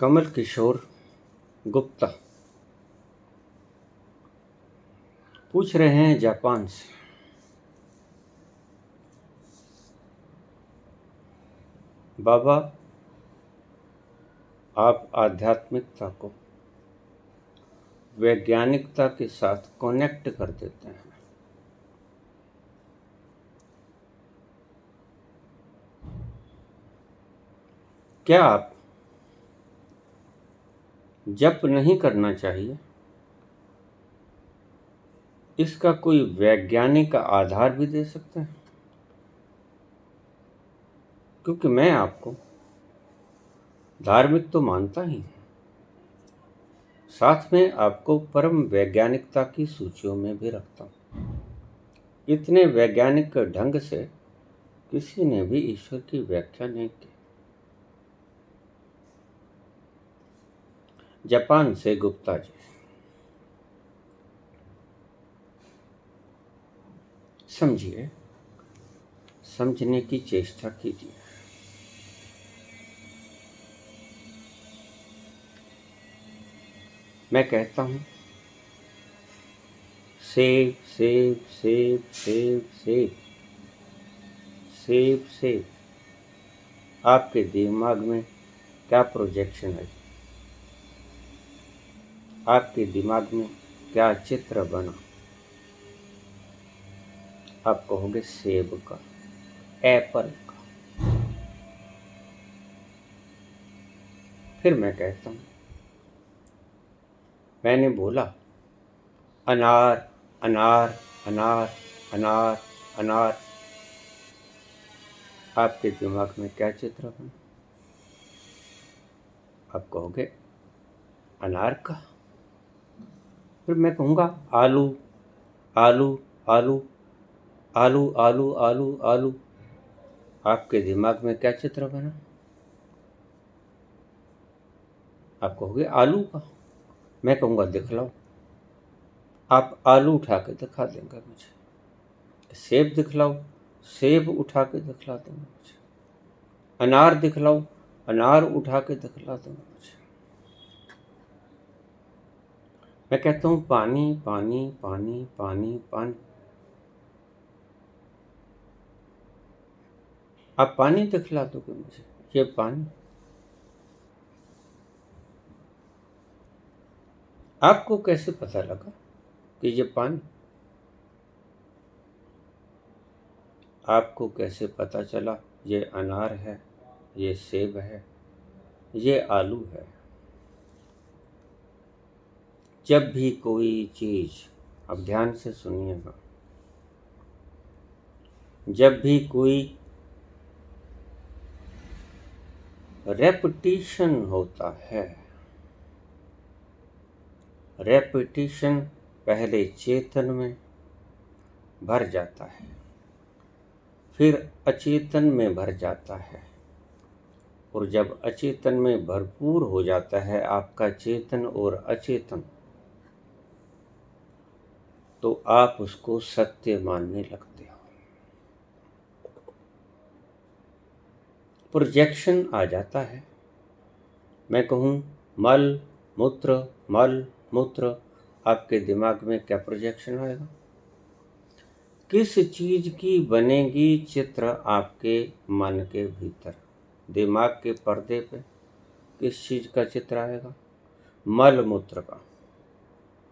कमल किशोर गुप्ता पूछ रहे हैं जापान से, बाबा आप आध्यात्मिकता को वैज्ञानिकता के साथ कनेक्ट कर देते हैं। क्या आप जप नहीं करना चाहिए, इसका कोई वैज्ञानिक आधार भी दे सकते हैं? क्योंकि मैं आपको धार्मिक तो मानता ही हूं, साथ में आपको परम वैज्ञानिकता की सूचियों में भी रखता हूं। इतने वैज्ञानिक ढंग से किसी ने भी ईश्वर की व्याख्या नहीं की। जापान से गुप्ता जी, समझिए, समझने की चेष्टा कीजिए। मैं कहता हूं save save save save save save save. आपके दिमाग में क्या प्रोजेक्शन है, आपके दिमाग में क्या चित्र बना? आप कहोगे सेब का, एप्पल का। फिर मैं कहता हूं, मैंने बोला अनार अनार अनार अनार अनार। आपके दिमाग में क्या चित्र बना? आप कहोगे अनार का। फिर मैं कहूँगा आलू आलू आलू आलू आलू आलू आलू। आपके दिमाग में क्या चित्र बना? आप कहोगे आलू का। मैं कहूँगा दिखलाओ। आप आलू उठा के दिखा देंगे मुझे। सेब दिखलाओ, सेब उठा के दिखला देंगे मुझे। अनार दिखलाओ, अनार उठा के दिखला देंगे मुझे। मैं कहता हूँ पानी पानी पानी पानी पानी। आप पानी दिखला दोगे मुझे, ये पानी। आपको कैसे पता लगा कि ये पानी? आपको कैसे पता चला ये अनार है, ये सेब है, ये आलू है? जब भी कोई चीज, अब ध्यान से सुनिएगा, जब भी कोई रेपिटिशन होता है, रेपिटिशन पहले चेतन में भर जाता है, फिर अचेतन में भर जाता है, और जब अचेतन में भरपूर हो जाता है आपका चेतन और अचेतन, तो आप उसको सत्य मानने लगते हो। प्रोजेक्शन आ जाता है। मैं कहूँ मल मूत्र मल मूत्र, आपके दिमाग में क्या प्रोजेक्शन आएगा? किस चीज की बनेगी चित्र आपके मन के भीतर? दिमाग के पर्दे पे किस चीज का चित्र आएगा? मल मूत्र का।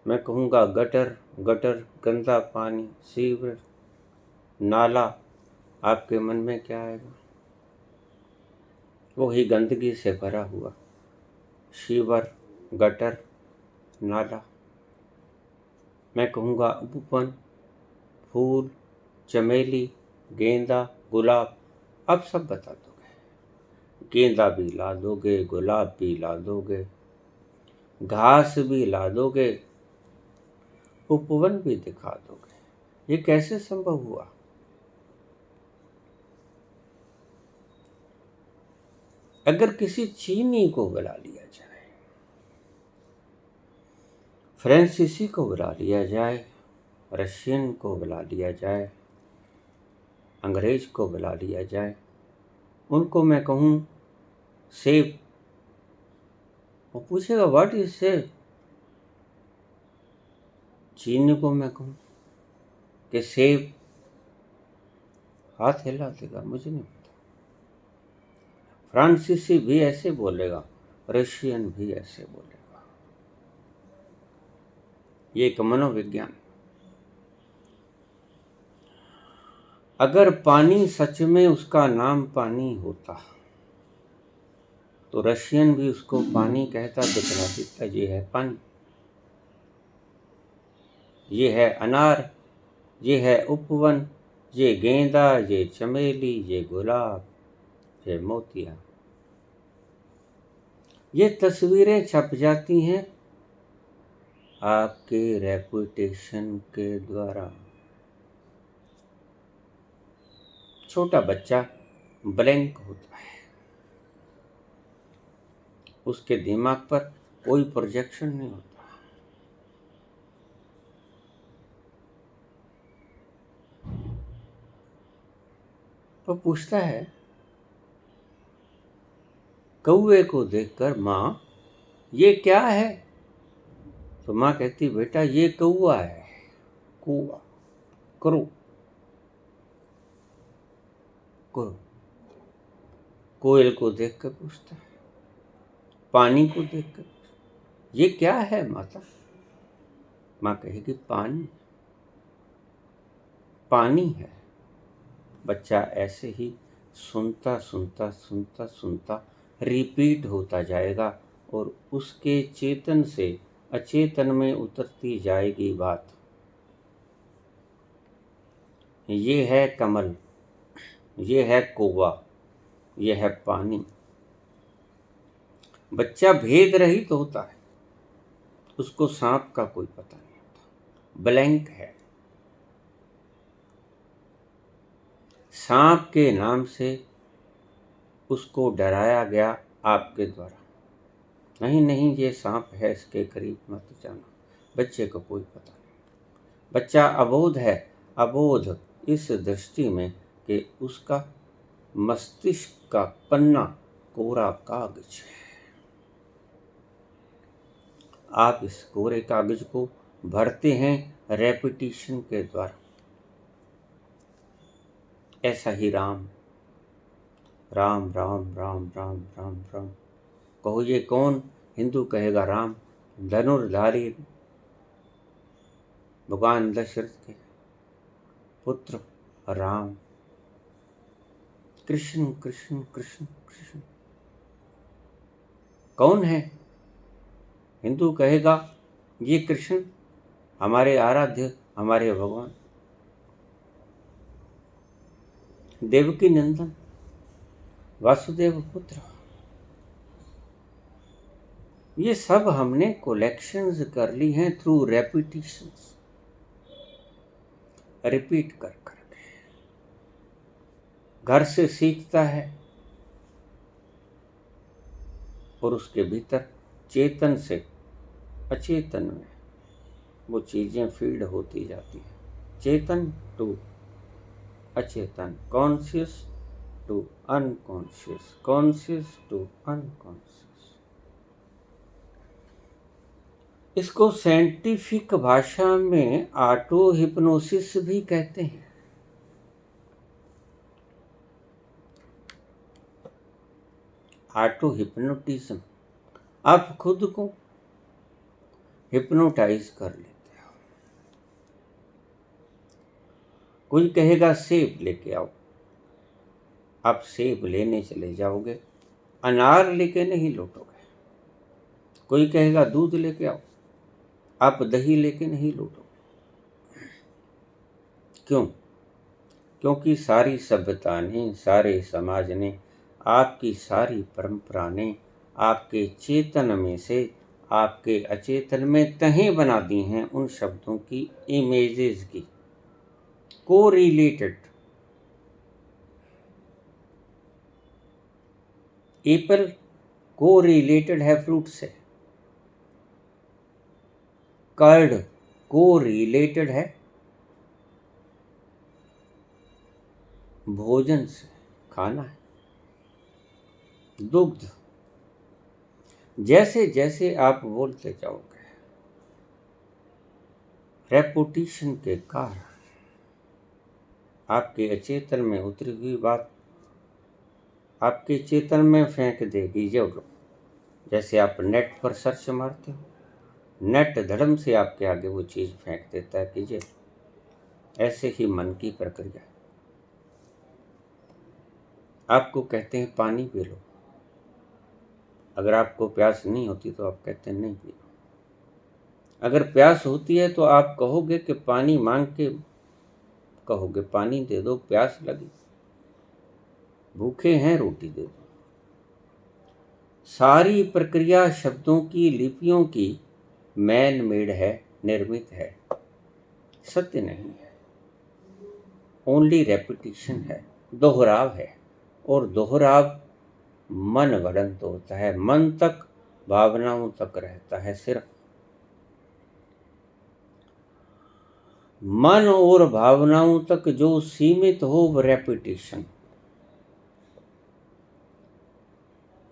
मैं कहूँगा गटर गटर, गंदा पानी, सीवर, नाला। आपके मन में क्या आएगा? वही गंदगी से भरा हुआ सीवर, गटर, नाला। मैं कहूँगा उपवन, फूल, चमेली, गेंदा, गुलाब। आप सब बता दोगे। गेंदा भी ला दोगे, गुलाब भी ला दोगे, घास भी ला दोगे, उपवन भी दिखा दोगे। ये कैसे संभव हुआ? अगर किसी चीनी को बुला लिया जाए, फ्रांसीसी को बुला लिया जाए, रशियन को बुला लिया जाए, अंग्रेज को बुला लिया जाए, उनको मैं कहूँ सेब वो पूछेगा व्हाट इज सेब। चीनी को मैं कहूँ कि सेब, हाथ हिला देगा, मुझे नहीं पता। फ्रांसीसी भी ऐसे बोलेगा, रशियन भी ऐसे बोलेगा। ये एक मनोविज्ञान। अगर पानी सच में उसका नाम पानी होता तो रशियन भी उसको पानी कहता, दिखना दिखता ये है पानी, ये है अनार, ये है उपवन, ये गेंदा, ये चमेली, ये गुलाब, ये मोतिया। ये तस्वीरें छप जाती हैं आपके रेपुटेशन के द्वारा। छोटा बच्चा ब्लैंक होता है, उसके दिमाग पर कोई प्रोजेक्शन नहीं होता। तो पूछता है कौवे को देखकर, माँ ये क्या है? तो माँ कहती बेटा ये कौवा है, कौवा, करो करो। कोयल को देखकर पूछता है, पानी को देखकर ये क्या है माता? माँ कहेगी पानी, पानी है। बच्चा ऐसे ही सुनता सुनता सुनता सुनता रिपीट होता जाएगा और उसके चेतन से अचेतन में उतरती जाएगी बात। ये है कमल, ये है कौवा, ये है पानी। बच्चा भेद रहित होता है, उसको सांप का कोई पता नहीं होता, ब्लैंक है। सांप के नाम से उसको डराया गया आपके द्वारा। नहीं नहीं ये सांप है, इसके करीब मत जाना। बच्चे को कोई पता नहीं। बच्चा अबोध है, अबोध इस दृष्टि में कि उसका मस्तिष्क का पन्ना कोरा कागज है। आप इस कोरे कागज को भरते हैं रेपिटेशन के द्वारा। ऐसा ही राम राम राम राम राम राम राम। कहो ये कौन? हिंदू कहेगा राम, धनुर्धारी भगवान दशरथ के पुत्र राम। कृष्ण कृष्ण कृष्ण कृष्ण कौन है? हिंदू कहेगा ये कृष्ण हमारे आराध्य, हमारे भगवान, देवकी नंदन, वासुदेव पुत्र। ये सब हमने कलेक्शंस कर ली हैं थ्रू रेपिटेशंस, रिपीट कर करके। घर से सीखता है और उसके भीतर चेतन से अचेतन में वो चीजें फीड होती जाती हैं। चेतन टू अचेतन, conscious to unconscious, conscious to unconscious. इसको साइंटिफिक भाषा में ऑटो हिप्नोसिस भी कहते हैं। ऑटो हिप्नोटिज्म, आप खुद को हिप्नोटाइज कर लेते हो। कोई कहेगा सेब लेके आओ, आप सेब लेने चले जाओगे, अनार लेके नहीं लौटोगे। कोई कहेगा दूध लेके आओ, आप दही लेके नहीं लौटोगे। क्यों? क्योंकि सारी सभ्यता ने, सारे समाज ने, आपकी सारी परंपरा ने आपके चेतन में से आपके अचेतन में तहें बना दी हैं उन शब्दों की, इमेजेस की, कोरिलेटेड। एप्पल कोरिलेटेड है फ्रूट से, कर्ड कोरिलेटेड है भोजन से, खाना है। दुग्ध, जैसे जैसे आप बोलते जाओगे, रेपुटेशन के कारण आपके अचेतन में उतरी हुई बात आपके चेतन में फेंक देगी जरूर। जैसे आप नेट पर सर्च मारते हो, नेट धड़म से आपके आगे वो चीज़ फेंक देता है कि ये, ऐसे ही मन की प्रक्रिया। आपको कहते हैं पानी पी लो, अगर आपको प्यास नहीं होती तो आप कहते हैं नहीं पी। अगर प्यास होती है तो आप कहोगे कि पानी मांग के कहोगे पानी दे दो, प्यास लगी, भूखे हैं रोटी दे दो। सारी प्रक्रिया शब्दों की, लिपियों की मैन मेड है, निर्मित है, सत्य नहीं है। ओनली रेपिटेशन है, दोहराव है, और दोहराव मन गढ़ंत होता है, मन तक, भावनाओं तक रहता है सिर्फ। मन और भावनाओं तक जो सीमित हो वो रेपिटेशन,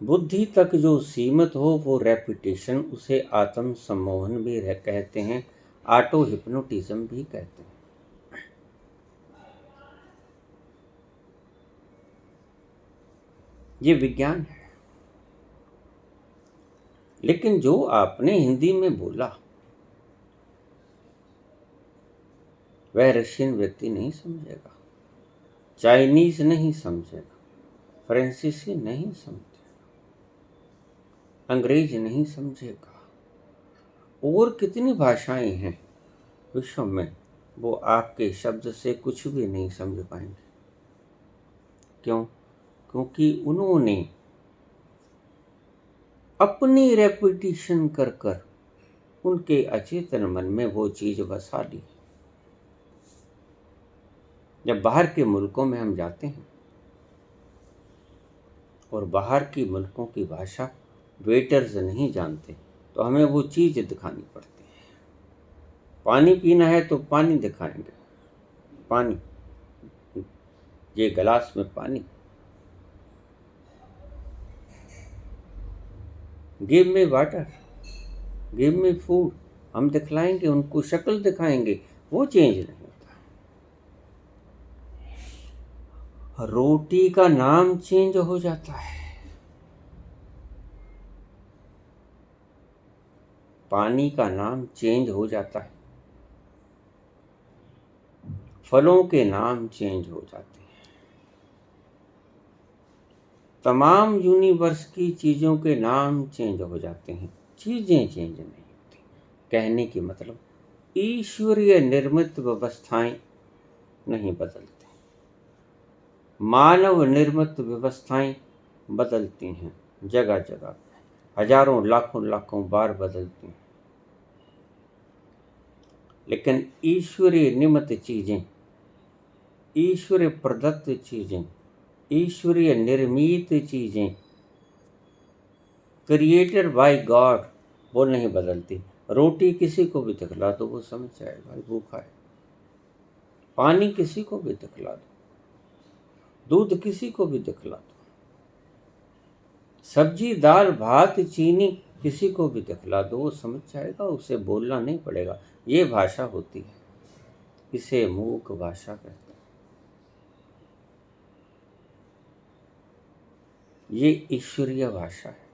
बुद्धि तक जो सीमित हो वो रेपिटेशन, उसे आत्म सम्मोहन भी कहते हैं, ऑटो हिप्नोटिज्म भी कहते हैं। ये विज्ञान है। लेकिन जो आपने हिंदी में बोला वह रशियन व्यक्ति नहीं समझेगा, चाइनीज नहीं समझेगा, फ्रांसीसी नहीं समझेगा, अंग्रेज नहीं समझेगा, और कितनी भाषाएं हैं विश्व में, वो आपके शब्द से कुछ भी नहीं समझ पाएंगे। क्यों? क्योंकि उन्होंने अपनी रेपिटेशन कर कर उनके अचेतन मन में वो चीज बसा ली। जब बाहर के मुल्कों में हम जाते हैं और बाहर की मुल्कों की भाषा वेटर्स नहीं जानते तो हमें वो चीज़ दिखानी पड़ती है। पानी पीना है तो पानी दिखाएंगे, पानी, ये गिलास में पानी, give me water, give me food, हम दिखलाएंगे, उनको शक्ल दिखाएंगे, वो चेंज नहीं होता। रोटी का नाम चेंज हो जाता है, पानी का नाम चेंज हो जाता है, फलों के नाम चेंज हो जाते हैं, तमाम यूनिवर्स की चीज़ों के नाम चेंज हो जाते हैं, चीज़ें चेंज नहीं होती। कहने की मतलब ईश्वरीय निर्मित व्यवस्थाएं नहीं बदलती, मानव निर्मित व्यवस्थाएं बदलती हैं, जगह जगह हजारों लाखों लाखों बार बदलती हैं। लेकिन ईश्वरीय निमित्त चीज़ें, ईश्वरीय प्रदत्त चीज़ें, ईश्वरीय निर्मित चीज़ें, क्रिएटेड बाय गॉड, वो नहीं बदलती। रोटी किसी को भी दिखला दो वो समझ जाएगा भूखा है, पानी किसी को भी दिखला दो, दूध किसी को भी दिखला दो, सब्जी दाल भात चीनी किसी को भी दिखला दो वो समझ जाएगा, उसे बोलना नहीं पड़ेगा। ये भाषा होती है, इसे मूक भाषा कहते हैं। ये ईश्वरीय भाषा है।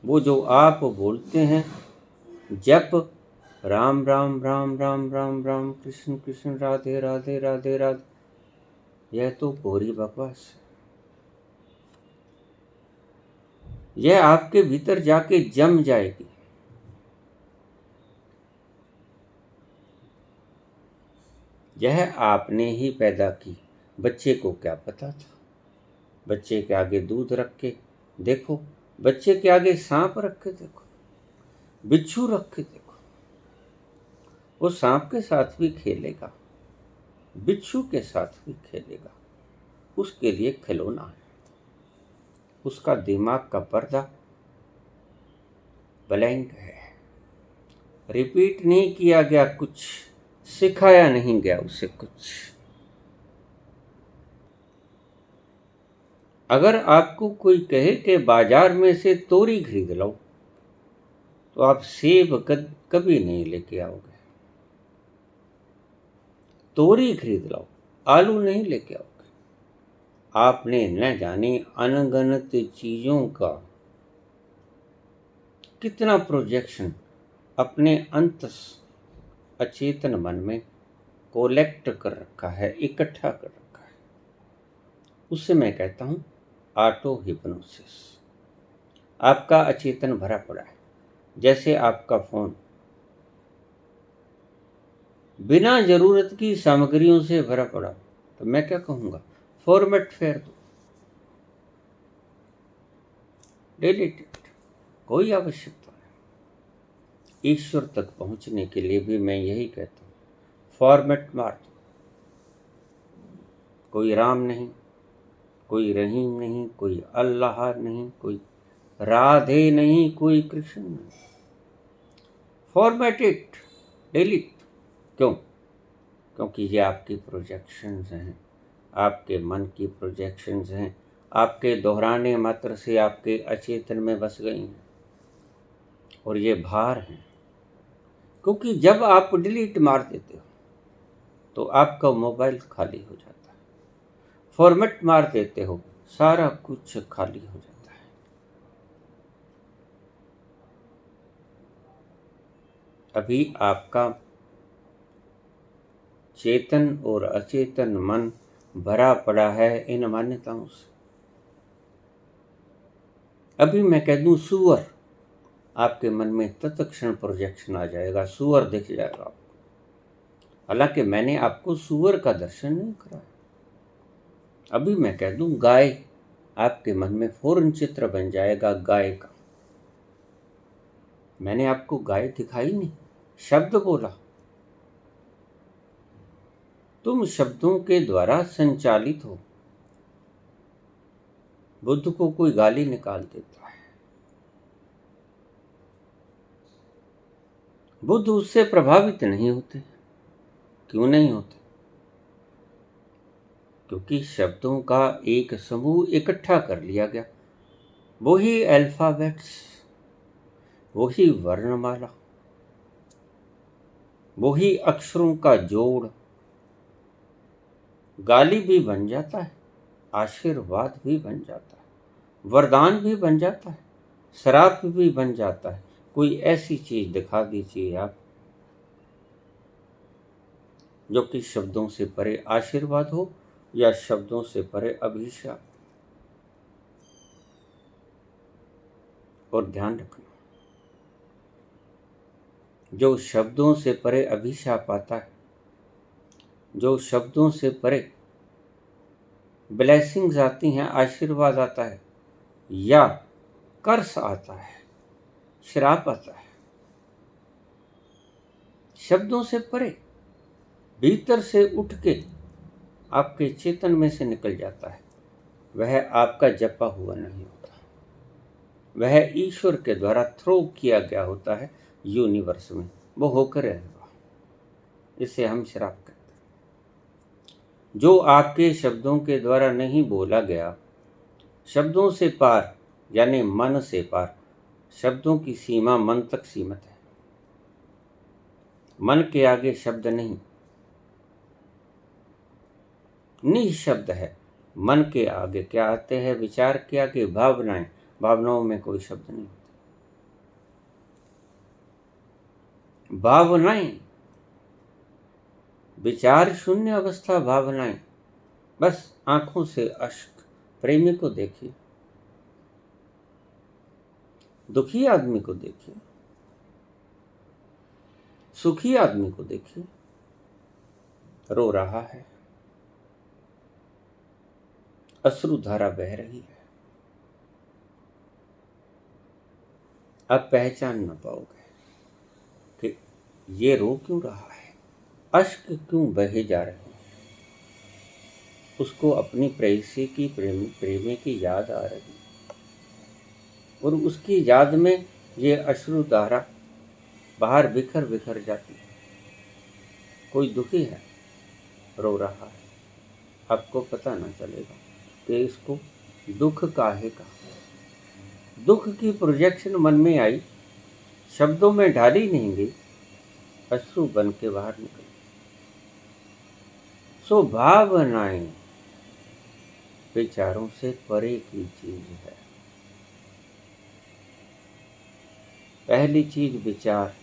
वो जो आप बोलते हैं जप, राम राम राम राम राम राम, कृष्ण कृष्ण राधे राधे राधे राधे, यह तो कोरी बकवास है। यह आपके भीतर जाके जम जाएगी। यह आपने ही पैदा की। बच्चे को क्या पता था? बच्चे के आगे दूध रख के देखो, बच्चे के आगे सांप रख के देखो, बिच्छू रख के देखो, वो सांप के साथ भी खेलेगा, बिच्छू के साथ भी खेलेगा, उसके लिए खिलौना है। उसका दिमाग का पर्दा ब्लैंक है, रिपीट नहीं किया गया, कुछ सिखाया नहीं गया उसे कुछ। अगर आपको कोई कहे कि बाजार में से तोरी खरीद लो, तो आप सेब कभी नहीं लेके आओगे। तोरी खरीद लो, आलू नहीं लेके आओगे। आपने न जाने अनगिनत चीजों का कितना प्रोजेक्शन अपने अचेतन मन में कोलेक्ट कर रखा है, इकट्ठा कर रखा है। उससे मैं कहता हूं ऑटो हिप्नोसिस। आपका अचेतन भरा पड़ा है, जैसे आपका फोन बिना जरूरत की सामग्रियों से भरा पड़ा, तो मैं क्या कहूंगा, फॉर्मेट फेर दो, डिलीट इट, कोई आवश्यकता नहीं। ईश्वर तक पहुंचने के लिए भी मैं यही कहता हूं, फॉर्मेट मार दो। कोई राम नहीं, कोई रहीम नहीं, कोई अल्लाह नहीं, कोई राधे नहीं, कोई कृष्ण नहीं। Format it, delete. क्यों? क्योंकि ये आपकी प्रोजेक्शंस हैं, आपके मन की प्रोजेक्शंस हैं, आपके दोहराने मात्र से आपके अचेतन में बस गई हैं, और ये भार हैं। क्योंकि जब आप डिलीट मार देते हो तो आपका मोबाइल खाली हो जाता है, फॉर्मेट मार देते हो सारा कुछ खाली हो जाता है। अभी आपका चेतन और अचेतन मन भरा पड़ा है इन मान्यताओं से। अभी मैं कह दूं सुअर, आपके मन में तत्क्षण प्रोजेक्शन आ जाएगा, सुअर दिख जाएगा आपको। हालांकि मैंने आपको सुअर का दर्शन नहीं कराया। अभी मैं कह दूं गाय, आपके मन में फौरन चित्र बन जाएगा गाय का। मैंने आपको गाय दिखाई नहीं, शब्द बोला। तुम शब्दों के द्वारा संचालित हो। बुद्ध को कोई गाली निकाल देता है, बुद्ध उससे प्रभावित नहीं होते। क्यों नहीं होते? क्योंकि शब्दों का एक समूह इकट्ठा कर लिया गया, वही अल्फाबेट्स, वही वर्णमाला, वही अक्षरों का जोड़। गाली भी बन जाता है, आशीर्वाद भी बन जाता है, वरदान भी बन जाता है, श्राप भी बन जाता है। कोई ऐसी चीज दिखा दीजिए आप जो कि शब्दों से परे आशीर्वाद हो या शब्दों से परे अभिशाप। और ध्यान रखना, जो शब्दों से परे अभिशाप आता है, जो शब्दों से परे ब्लेसिंग्स आती हैं, आशीर्वाद आता है या कर्स आता है, श्राप आता है, शब्दों से परे भीतर से उठ के आपके चेतन में से निकल जाता है, वह आपका जपा हुआ नहीं होता, वह ईश्वर के द्वारा थ्रो किया गया होता है यूनिवर्स में, वो होकर रहेगा। इसे हम श्राप कहते हैं। जो आपके शब्दों के द्वारा नहीं बोला गया, शब्दों से पार यानी मन से पार। शब्दों की सीमा मन तक सीमित है, मन के आगे शब्द नहीं, निःशब्द है। मन के आगे क्या आते हैं? विचार के आगे भावनाएं, भावनाओं में कोई शब्द नहीं होते। भावनाएं, विचार शून्य अवस्था, भावनाएं, बस आंखों से अश्क। प्रेमी को देखिए, दुखी आदमी को देखिए, सुखी आदमी को देखिए, रो रहा है, अश्रुधारा बह रही है, आप पहचान न पाओगे कि ये रो क्यों रहा है, अश्क क्यों बहे जा रहे हैं। उसको अपनी प्रेयसी की, प्रेमी की याद आ रही है, और उसकी याद में ये अश्रुधारा बाहर बिखर बिखर जाती है। कोई दुखी है, रो रहा है, आपको पता ना चलेगा कि इसको दुख काहे का। दुख की प्रोजेक्शन मन में आई, शब्दों में ढाली नहीं गई, अश्रु बन के बाहर निकल। सो भावनाएं विचारों से परे की चीज है। पहली चीज विचार,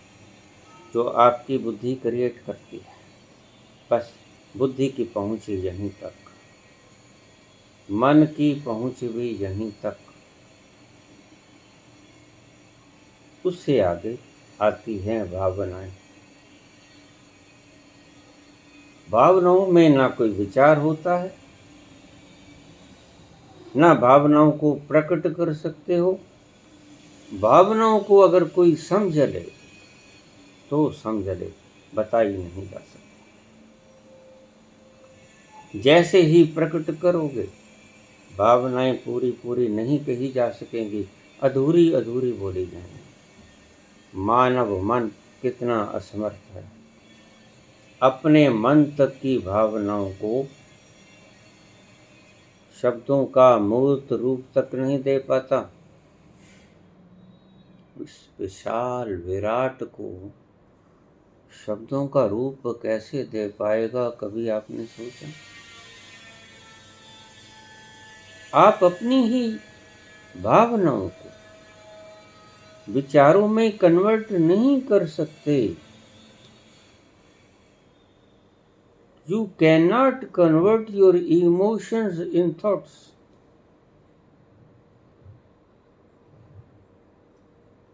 जो आपकी बुद्धि क्रिएट करती है, बस बुद्धि की पहुंच यहीं तक, मन की पहुंच भी यहीं तक, उससे आगे आती हैं भावनाएं। भावनाओं में ना कोई विचार होता है, ना भावनाओं को प्रकट कर सकते हो। भावनाओं को अगर कोई समझ ले तो समझ ले, बताई नहीं जा सकती। जैसे ही प्रकट करोगे, भावनाएं पूरी पूरी नहीं कही जा सकेंगी, अधूरी अधूरी बोली जाएंगी। मानव मन कितना असमर्थ है, अपने मन तक की भावनाओं को शब्दों का मूर्त रूप तक नहीं दे पाता। इस विशाल विराट को शब्दों का रूप कैसे दे पाएगा, कभी आपने सोचा? आप अपनी ही भावनाओं को विचारों में कन्वर्ट नहीं कर सकते। You cannot convert your emotions in thoughts.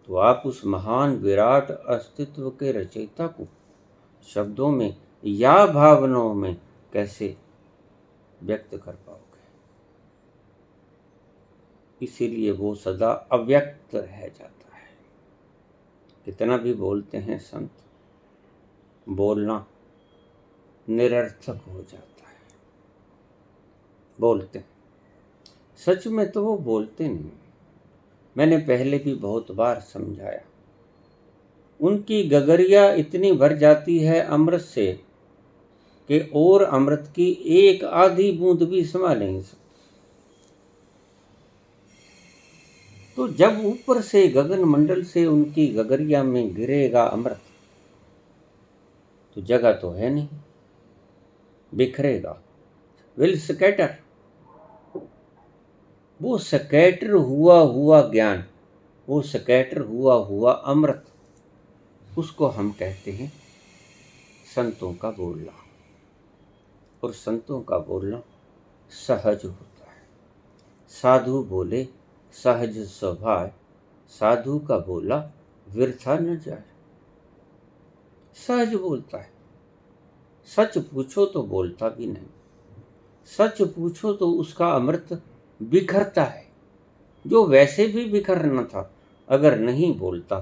तो आप उस महान विराट अस्तित्व के रचयिता को शब्दों में या भावनाओं में कैसे व्यक्त कर पाओगे? इसीलिए वो सदा अव्यक्त रह जाता है। कितना भी बोलते हैं संत, बोलना निरर्थक हो जाता है। बोलते हैं, सच में तो वो बोलते नहीं। मैंने पहले भी बहुत बार समझाया, उनकी गगरिया इतनी भर जाती है अमृत से कि और अमृत की एक आधी बूंद भी समा नहीं सकती। तो जब ऊपर से गगन मंडल से उनकी गगरिया में गिरेगा अमृत, तो जगह तो है नहीं, बिखरेगा, विल स्कैटर। वो स्कैटर हुआ हुआ ज्ञान, वो स्कैटर हुआ हुआ अमृत, उसको हम कहते हैं संतों का बोलना। और संतों का बोलना सहज होता है। साधु बोले सहज स्वभाव, साधु का बोला वृथा न जाए। सहज बोलता है, सच पूछो तो बोलता भी नहीं, सच पूछो तो उसका अमृत बिखरता है, जो वैसे भी बिखरना था। अगर नहीं बोलता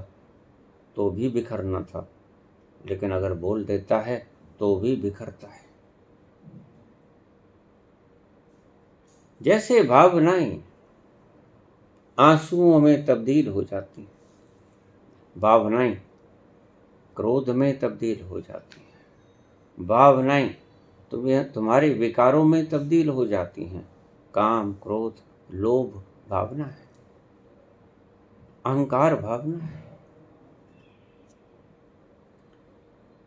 तो भी बिखरना था, लेकिन अगर बोल देता है तो भी बिखरता है। जैसे भावनाएं आंसुओं में तब्दील हो जाती, भावनाएं क्रोध में तब्दील हो जाती हैं, भावनाएं तुम्हारे विकारों में तब्दील हो जाती हैं। काम, क्रोध, लोभ भावना है, अहंकार भावना है।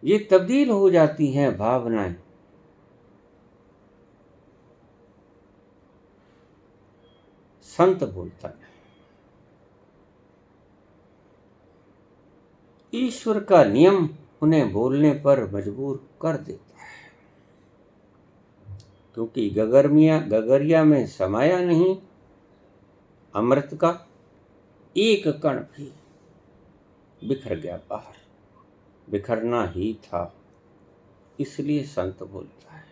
ये तब्दील हो जाती हैं भावनाएं। संत बोलता है, ईश्वर का नियम उन्हें बोलने पर मजबूर कर देता है, क्योंकि गगरिया में समाया नहीं अमृत का एक कण भी, बिखर गया बाहर। बिखरना ही था, इसलिए संत बोलता है।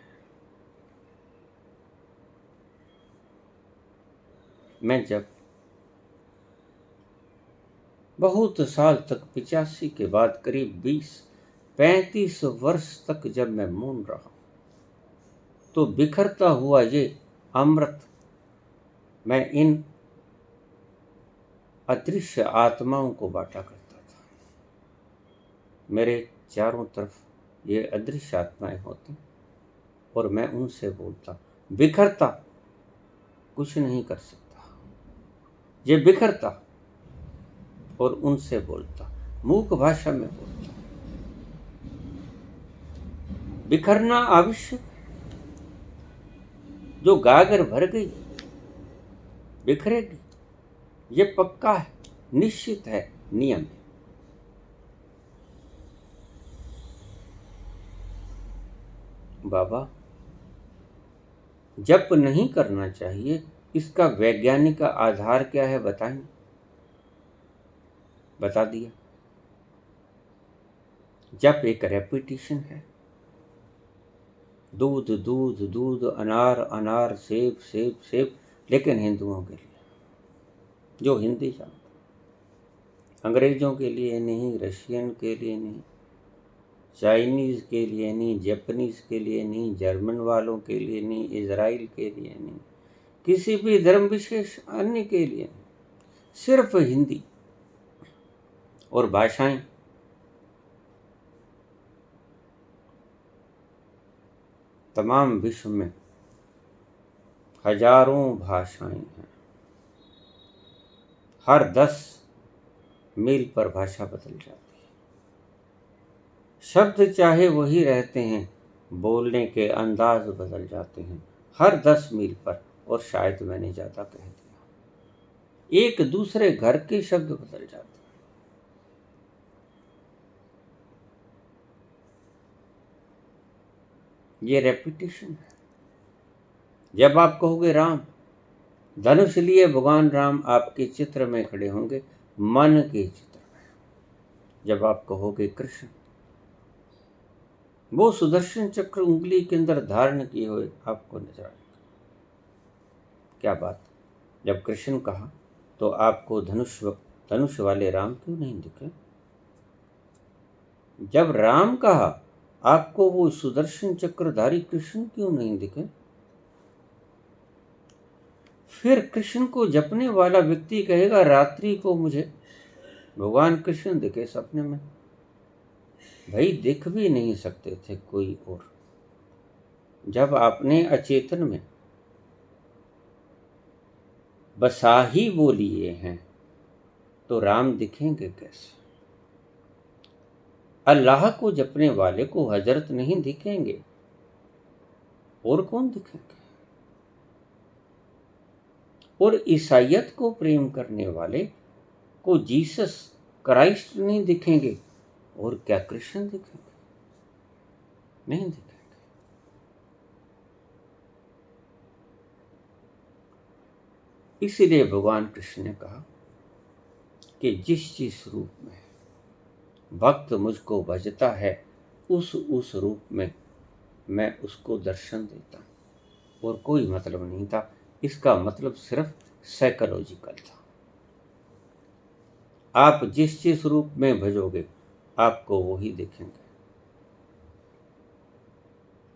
मैं जब बहुत साल तक 85 के बाद करीब 20-35 वर्ष तक जब मैं मौन रहा, तो बिखरता हुआ ये अमृत मैं इन अदृश्य आत्माओं को बांटा करता था। मेरे चारों तरफ ये अदृश्य आत्माएं होती और मैं उनसे बोलता, बिखरता कुछ नहीं कर सकता। ये बिखरता और उनसे बोलता, मूक भाषा में बोलता। बिखरना आवश्यक, जो गागर भर गई बिखरेगी, ये पक्का है, निश्चित है, नियम है। बाबा, जप नहीं करना चाहिए, इसका वैज्ञानिक आधार क्या है बताएं? बता दिया। जप एक रेपिटेशन है। दूध दूध दूध, अनार अनार, सेब सेब सेब, लेकिन हिंदुओं के लिए, जो हिंदी जानते, अंग्रेजों के लिए नहीं, रशियन के लिए नहीं, चाइनीज के लिए नहीं, जापानीज के लिए नहीं, जर्मन वालों के लिए नहीं, इजराइल के लिए नहीं, किसी भी धर्म विशेष अन्य के लिए नहीं, सिर्फ हिंदी और भाषाएं। तमाम विश्व में हजारों भाषाएं हैं। हर 10 मील पर भाषा बदल जाती है। शब्द चाहे वही रहते हैं, बोलने के अंदाज बदल जाते हैं हर 10 मील पर, और शायद मैंने ज़्यादा कह दिया। एक दूसरे घर के शब्द बदल जाते हैं। ये रेपिटेशन है। जब आप कहोगे राम, धनुष लिए भगवान राम आपके चित्र में खड़े होंगे, मन के चित्र में। जब आप कहोगे कृष्ण, वो सुदर्शन चक्र उंगली के अंदर धारण किए हुए आपको नजर आएगा। क्या बात, जब कृष्ण कहा तो आपको धनुष वाले राम क्यों नहीं दिखे? जब राम कहा आपको वो सुदर्शन चक्रधारी कृष्ण क्यों नहीं दिखे? फिर कृष्ण को जपने वाला व्यक्ति कहेगा रात्रि को मुझे भगवान कृष्ण दिखे सपने में। भाई दिख भी नहीं सकते थे कोई और। जब आपने अचेतन में बसा ही वो लिए हैं तो राम दिखेंगे कैसे? अल्लाह को जपने वाले को हजरत नहीं दिखेंगे, और कौन दिखेंगे? और ईसाइयत को प्रेम करने वाले को जीसस क्राइस्ट नहीं दिखेंगे, और क्या कृष्ण दिखेंगे? नहीं दिखेंगे। इसीलिए भगवान कृष्ण ने कहा कि जिस रूप में भक्त मुझको भजता है, उस रूप में मैं उसको दर्शन देता हूँ, और कोई मतलब नहीं था। इसका मतलब सिर्फ साइकोलॉजिकल था। आप जिस रूप में भजोगे आपको वही दिखेंगे।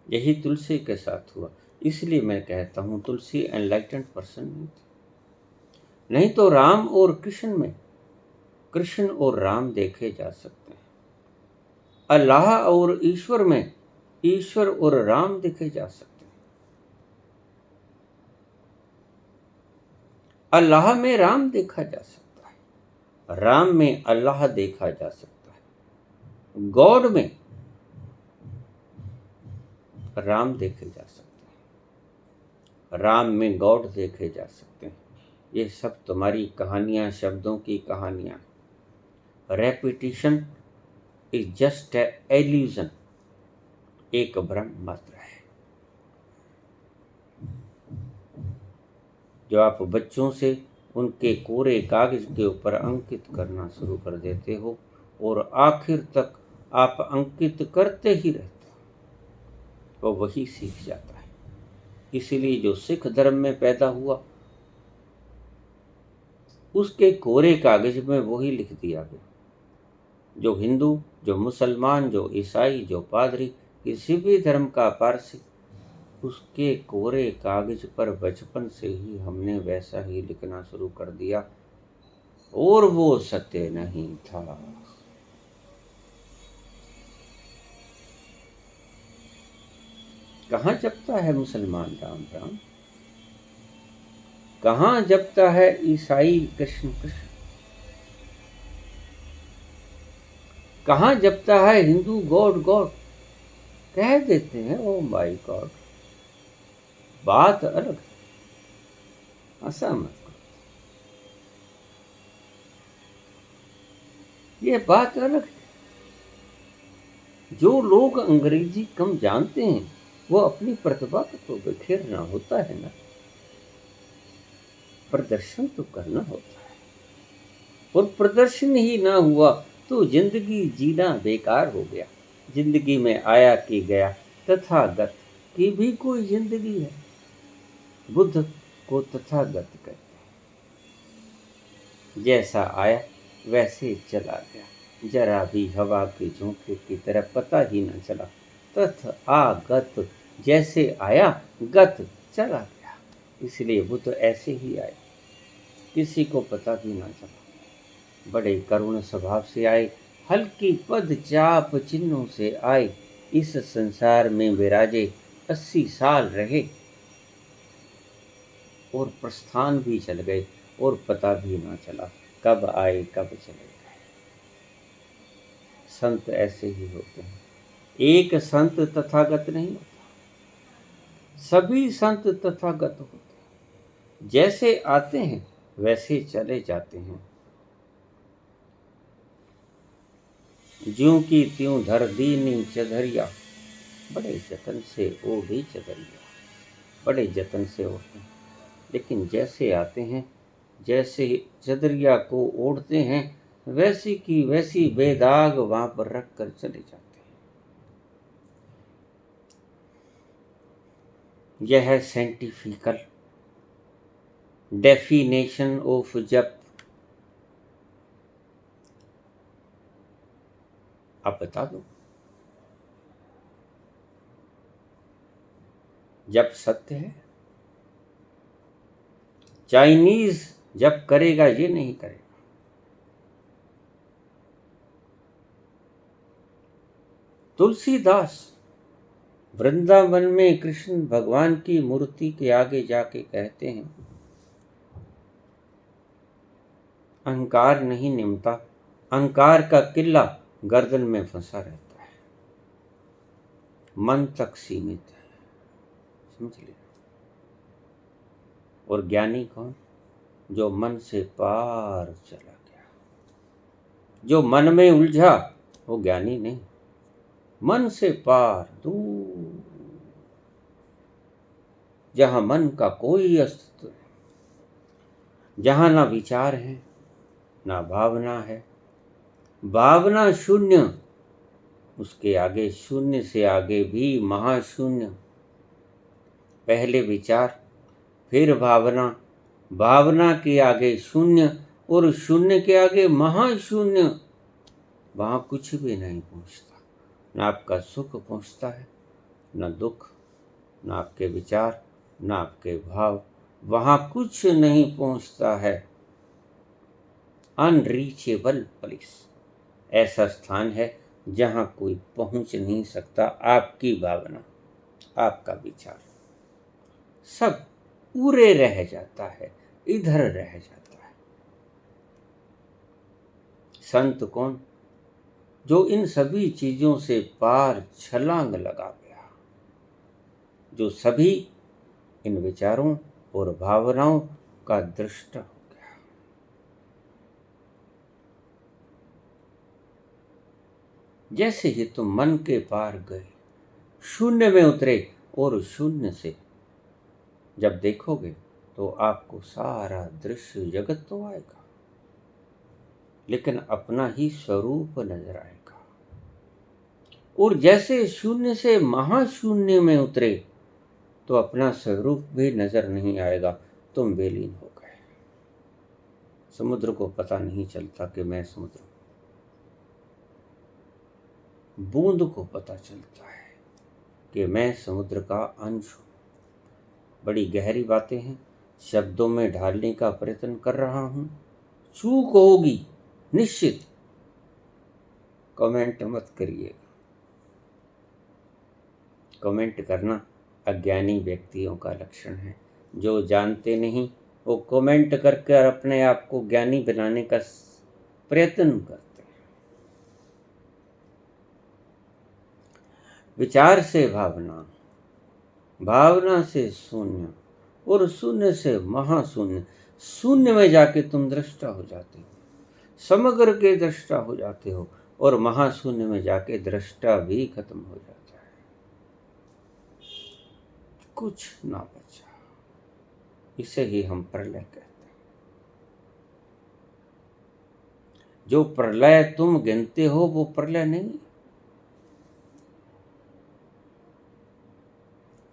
यही तुलसी के साथ हुआ। इसलिए मैं कहता हूँ तुलसी एनलाइटेंड पर्सन नहीं थी। नहीं तो राम और कृष्ण में कृष्ण और राम देखे जा सकते हैं। अल्लाह और ईश्वर में ईश्वर और राम देखे जा सकते हैं। अल्लाह में राम देखा जा सकता है, राम में अल्लाह देखा जा सकता है, गॉड में राम देखे जा सकते हैं, राम में गॉड देखे जा सकते हैं। ये सब तुम्हारी कहानियां, शब्दों की कहानियां। Repetition is just a illusion, एक भ्रम मात्र है। जो आप बच्चों से उनके कोरे कागज के ऊपर अंकित करना शुरू कर देते हो, और आखिर तक आप अंकित करते ही रहते हो, वो वही सीख जाता है। इसीलिए जो सिख धर्म में पैदा हुआ उसके कोरे कागज में वही लिख दिया गया। जो हिंदू, जो मुसलमान, जो ईसाई, जो पादरी, किसी भी धर्म का पारसी, उसके कोरे कागज पर बचपन से ही हमने वैसा ही लिखना शुरू कर दिया, और वो सत्य नहीं था। कहाँ जपता है मुसलमान राम राम? कहाँ जपता है ईसाई कृष्ण कृष्ण, कहाँ जपता है हिंदू गॉड गॉड। कह देते हैं ओ माय गॉड, बात अलग है, ऐसा मत करो, ये बात अलग है। जो लोग अंग्रेजी कम जानते हैं वो अपनी प्रतिभा को तो बिखेरना होता है ना, प्रदर्शन तो करना होता है, और प्रदर्शन ही ना हुआ तो जिंदगी जीना बेकार हो गया। जिंदगी में आया कि गया, तथागत की भी कोई जिंदगी है। बुद्ध को तथागत कहते हैं, जैसा आया वैसे चला गया, जरा भी हवा के झोंके की तरह पता ही न चला। तथागत जैसे आया गत चला गया, इसलिए बुद्ध ऐसे ही आए, किसी को पता भी ना चला। बड़े करुण स्वभाव से आए, हल्की पद चाप चिन्हों से आए, इस संसार में विराजे 80 साल रहे, और प्रस्थान भी चल गए और पता भी ना चला कब आए कब चले गए। संत ऐसे ही होते हैं, एक संत तथागत नहीं होता, सभी संत तथागत होते हैं। जैसे आते हैं वैसे चले जाते हैं, ज्यों की त्यों धर दीनी चदरिया, बड़े जतन से ओढ़ी चदरिया, बड़े जतन से ओढ़ते हैं, लेकिन जैसे आते हैं, जैसे चदरिया को ओढ़ते हैं, वैसी की वैसी बेदाग वहां पर रख कर चले जाते हैं। यह है साइंटिफिकल डेफिनेशन ऑफ जप। आप बता दो, जप सत्य है? चाइनीज जप करेगा ये नहीं करेगा। तुलसीदास वृंदावन में कृष्ण भगवान की मूर्ति के आगे जाके कहते हैं, अहंकार नहीं निमता, अहंकार का किला गर्दन में फंसा रहता है, मन तक सीमित है, समझ लिया। और ज्ञानी कौन? जो मन से पार चला गया। जो मन में उलझा वो ज्ञानी नहीं, मन से पार दूर, जहां मन का कोई अस्तित्व नहीं, जहां ना विचार है ना भावना है, भावना शून्य, उसके आगे शून्य से आगे भी महाशून्य। पहले विचार, फिर भावना, भावना के आगे शून्य, और शून्य के आगे महाशून्य। वहां कुछ भी नहीं पहुंचता, ना आपका सुख पहुंचता है, ना दुख, ना आपके विचार, ना आपके भाव, वहां कुछ नहीं पहुंचता है। अनरीचेबल प्लेस, ऐसा स्थान है जहां कोई पहुंच नहीं सकता। आपकी भावना, आपका विचार, सब पूरे रह जाता है, इधर रह जाता है। संत कौन? जो इन सभी चीजों से पार छलांग लगा गया, जो सभी इन विचारों और भावनाओं का दृष्टा हो गया। जैसे ही तुम मन के पार गए, शून्य में उतरे, और शून्य से जब देखोगे तो आपको सारा दृश्य जगत तो आएगा, लेकिन अपना ही स्वरूप नजर आएगा। और जैसे शून्य से महाशून्य में उतरे तो अपना स्वरूप भी नजर नहीं आएगा, तुम बेलीन हो गए। समुद्र को पता नहीं चलता कि मैं समुद्र हूं, बूंद को पता चलता है कि मैं समुद्र का अंश हूं। बड़ी गहरी बातें हैं, शब्दों में ढालने का प्रयत्न कर रहा हूं, चूक होगी निश्चित, कमेंट मत करिएगा। कमेंट करना अज्ञानी व्यक्तियों का लक्षण है, जो जानते नहीं वो कमेंट करके और अपने आप को ज्ञानी बनाने का प्रयत्न करते हैं। विचार से भावना, भावना से शून्य, और शून्य से महाशून्य। शून्य में जाके तुम दृष्टा हो जाते हो, समग्र के दृष्टा हो जाते हो, और महाशून्य में जाके दृष्टा भी खत्म हो जाता है, कुछ ना बचा। इसे ही हम प्रलय कहते हैं। जो प्रलय तुम गिनते हो वो प्रलय नहीं,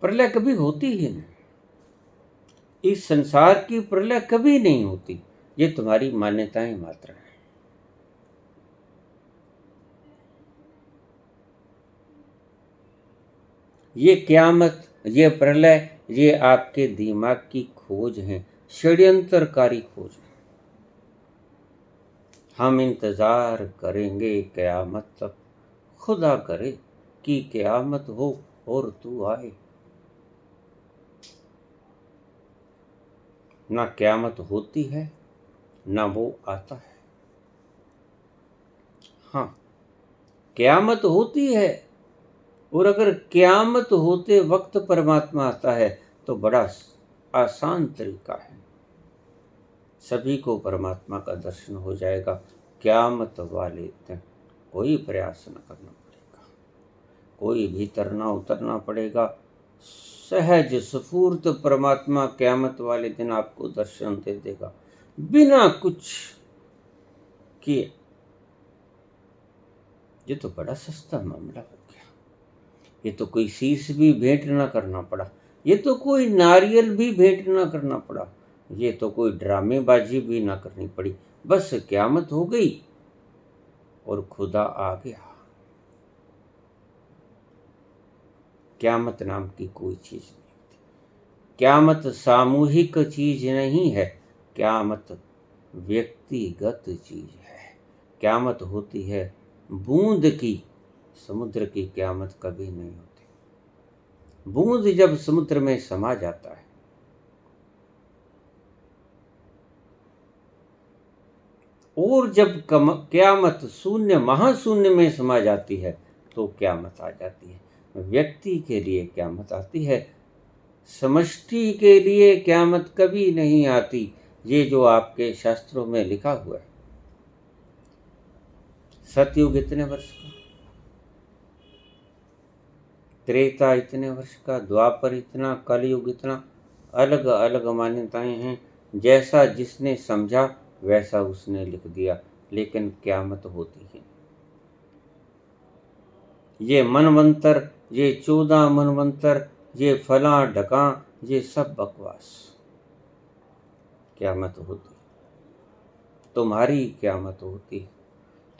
प्रलय कभी होती ही नहीं। इस संसार की प्रलय कभी नहीं होती, ये तुम्हारी मान्यताएं मात्र है। ये क़यामत, ये प्रलय, ये आपके दिमाग की खोज है, षड्यंत्रकारी खोज है। हम इंतजार करेंगे क़यामत तक, खुदा करे कि क़यामत हो और तू आए। ना क़यामत होती है, ना वो आता है। हाँ, क़यामत होती है, और अगर क़यामत होते वक्त परमात्मा आता है तो बड़ा आसान तरीका है, सभी को परमात्मा का दर्शन हो जाएगा। क़यामत वाले दिन कोई प्रयास न करना पड़ेगा, कोई भीतर ना उतरना पड़ेगा। सहज स्फूर्त परमात्मा क़यामत वाले दिन आपको दर्शन दे देगा, बिना कुछ किए। ये तो बड़ा सस्ता मामला हो गया। ये तो कोई शीश भी भेंट ना करना पड़ा, ये तो कोई नारियल भी भेंट ना करना पड़ा, ये तो कोई ड्रामेबाजी भी ना करनी पड़ी। बस क़यामत हो गई और खुदा आ गया। क़यामत नाम की कोई चीज़ नहीं होती। क़यामत सामूहिक चीज़ नहीं है, क़यामत व्यक्तिगत चीज़ है। क़यामत होती है बूंद की, समुद्र की क़यामत कभी नहीं होती। बूंद जब समुद्र में समा जाता है, और जब क़यामत शून्य महाशून्य में समा जाती है तो क़यामत आ जाती है। व्यक्ति के लिए क़यामत आती है, समष्टि के लिए क़यामत कभी नहीं आती। ये जो आपके शास्त्रों में लिखा हुआ है। सतयुग इतने वर्ष का, त्रेता इतने वर्ष का, द्वापर इतना, कलयुग इतना, अलग अलग मान्यताएं हैं। जैसा जिसने समझा वैसा उसने लिख दिया, लेकिन क़यामत होती है। ये मनवंतर, ये 14 मनवंतर, ये फला ढका, ये सब बकवास। क़यामत होती, तुम्हारी क़यामत होती,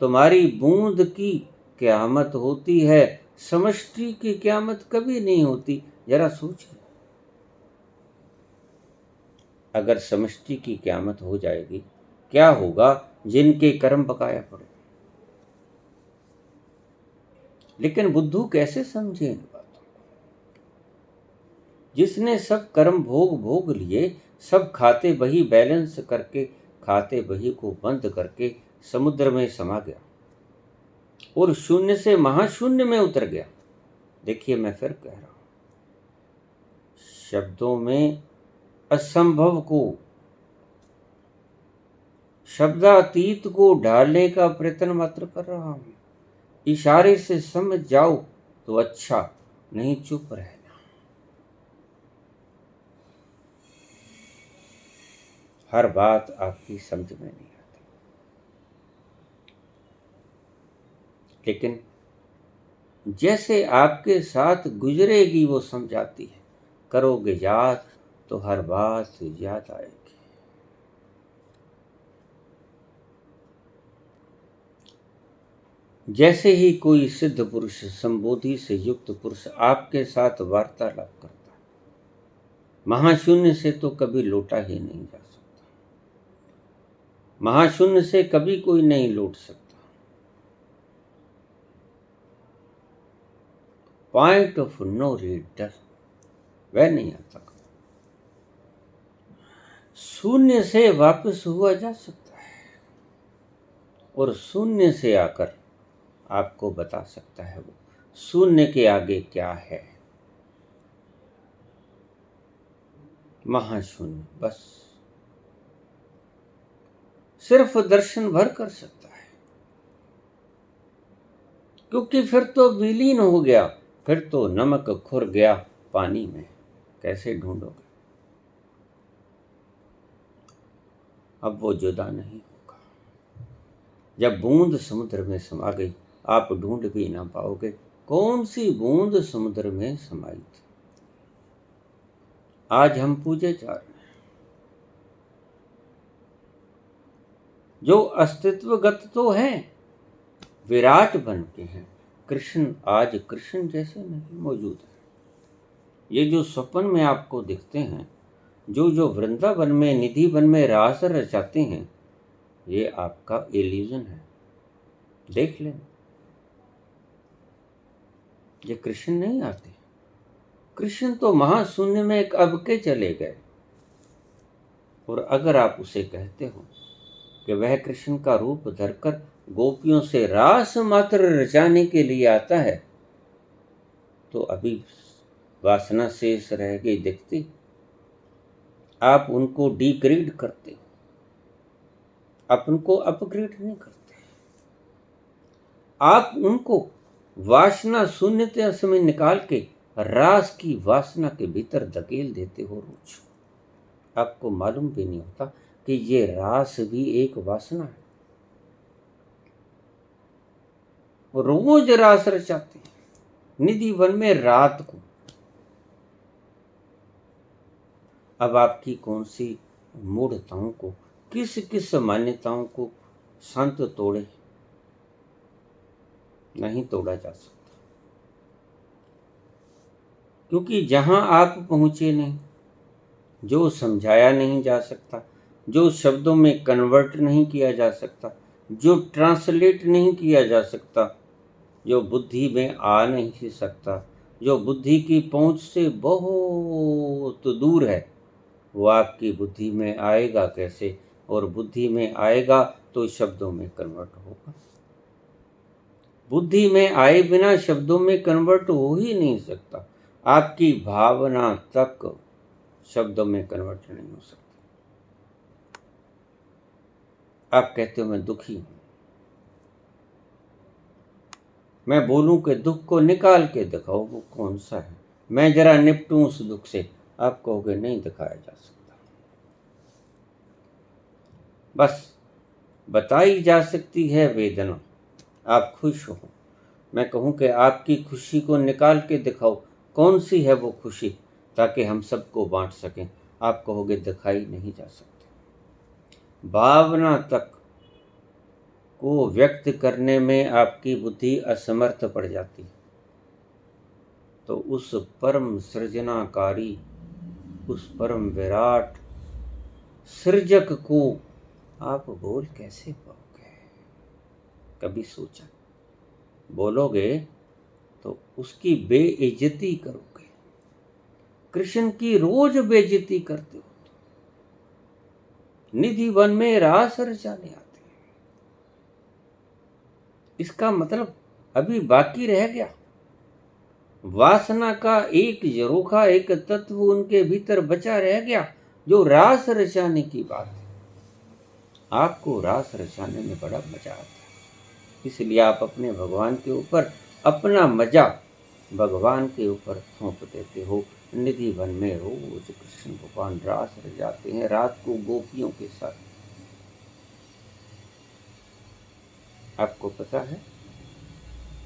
तुम्हारी बूंद की क़यामत होती है। समष्टि की क़यामत कभी नहीं होती। जरा सोचिए, अगर समष्टि की क़यामत हो जाएगी, क्या होगा? जिनके कर्म बकाया पड़े। लेकिन बुद्धू कैसे समझे इन बातों को? जिसने सब कर्म भोग लिए, सब खाते बही बैलेंस करके, खाते बही को बंद करके समुद्र में समा गया और शून्य से महाशून्य में उतर गया। देखिए, मैं फिर कह रहा हूं, शब्दों में असंभव को, शब्दातीत को ढालने का प्रयत्न मात्र कर रहा हूं। इशारे से समझ जाओ तो अच्छा, नहीं चुप रहना। हर बात आपकी समझ में नहीं आती, लेकिन जैसे आपके साथ गुजरेगी वो समझाती है। करोगे याद तो हर बात याद आएगी। जैसे ही कोई सिद्ध पुरुष, संबोधि से युक्त पुरुष आपके साथ वार्तालाप करता है, महाशून्य से तो कभी लौटा ही नहीं जा सकता। महाशून्य से कभी कोई नहीं लौट सकता। पॉइंट ऑफ नो रिटर्न, वह नहीं आता। शून्य से वापस हुआ जा सकता है और शून्य से आकर आपको बता सकता है वो शून्य के आगे क्या है। महाशून्य बस सिर्फ दर्शन भर कर सकता है, क्योंकि फिर तो विलीन हो गया, फिर तो नमक खुर गया पानी में, कैसे ढूंढोगे? अब वो जुदा नहीं होगा। जब बूंद समुद्र में समा गई, आप ढूंढ भी ना पाओगे कौन सी बूंद समुद्र में समाई थी। आज हम पूजे जा रहे हैं जो अस्तित्वगत तो है, विराट बन के हैं। कृष्ण आज कृष्ण जैसे नहीं मौजूद है। ये जो स्वप्न में आपको दिखते हैं, जो वृंदावन में निधि वन में रास रचाते हैं, ये आपका इल्यूजन है। देख लेना, ये कृष्ण नहीं आते। कृष्ण तो महाशून्य में एक अब के चले गए। और अगर आप उसे कहते हो कि वह कृष्ण का रूप धरकर गोपियों से रास मात्र रचाने के लिए आता है, तो अभी वासना शेष रह गई दिखती। आप उनको डिग्रेड करते हो, आप उनको अपग्रेड नहीं करते। आप उनको वासना शून्यता से निकाल के रास की वासना के भीतर धकेल देते हो रोज। आपको मालूम भी नहीं होता कि ये रास भी एक वासना है। रोज रास रचाते हैं निधि वन में रात को। अब आपकी कौन सी मूढ़ताओं को, किस किस मान्यताओं को संत तोड़े? नहीं तोड़ा जा सकता, क्योंकि जहां आप पहुंचे नहीं, जो समझाया नहीं जा सकता, जो शब्दों में कन्वर्ट नहीं किया जा सकता, जो ट्रांसलेट नहीं किया जा सकता, जो बुद्धि में आ नहीं सकता, जो बुद्धि की पहुंच से बहुत दूर है, वो आपकी बुद्धि में आएगा कैसे? और बुद्धि में आएगा तो शब्दों में कन्वर्ट होगा। बुद्धि में आए बिना शब्दों में कन्वर्ट हो ही नहीं सकता। आपकी भावना तक शब्दों में कन्वर्ट नहीं हो सकती। आप कहते हो मैं दुखी हूं, मैं बोलूं कि दुख को निकाल के दिखाओ वो कौन सा है, मैं जरा निपटूं उस दुख से, आप कहोगे नहीं दिखाया जा सकता। बस बताई जा सकती है वेदना। आप खुश हो, मैं कहूं कि आपकी खुशी को निकाल के दिखाओ, कौन सी है वो खुशी, ताकि हम सबको बांट सकें। आप कहोगे दिखाई नहीं जा सकती। भावना तक को व्यक्त करने में आपकी बुद्धि असमर्थ पड़ जाती है, तो उस परम सृजनाकारी, उस परम विराट सृजक को आप बोल कैसे पाओगे? कभी सोचा? बोलोगे तो उसकी बेइज्जती करोगे। कृष्ण की रोज बेइज्जती करते हो। निधि वन में रास रचाने आते हैं, इसका मतलब अभी बाकी रह गया। वासना का एक झरोखा, एक तत्व उनके भीतर बचा रह गया, जो रास रचाने की बात है। आपको रास रचाने में बड़ा मजा आता है, इसलिए आप अपने भगवान के ऊपर अपना मजा भगवान के ऊपर थोप देते हो। निधि वन में रोज कृष्ण भगवान रास रचाते हैं, रात को गोपियों के साथ। आपको पता है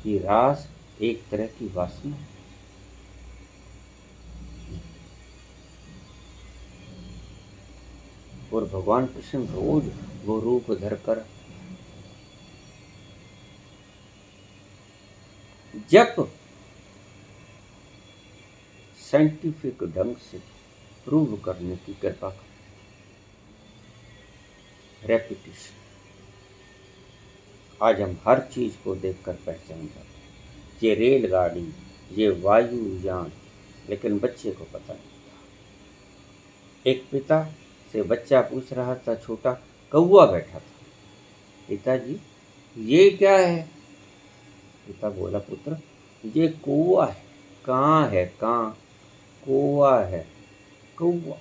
कि रास एक तरह की वासना है। और भगवान कृष्ण रोज वो रूप धरकर जब साइंटिफिक ढंग से प्रूव करने की कृपा कर, रेपिटेशन। आज हम हर चीज को देखकर पहचान जाते हैं, ये रेलगाड़ी, ये वायुयान, लेकिन बच्चे को पता नहीं था। एक पिता से बच्चा पूछ रहा था, छोटा कौवा बैठा था, पिताजी ये क्या है? पिता बोला, पुत्र ये कौवा है। कहाँ है? कहाँ? कौवा है, कौवा।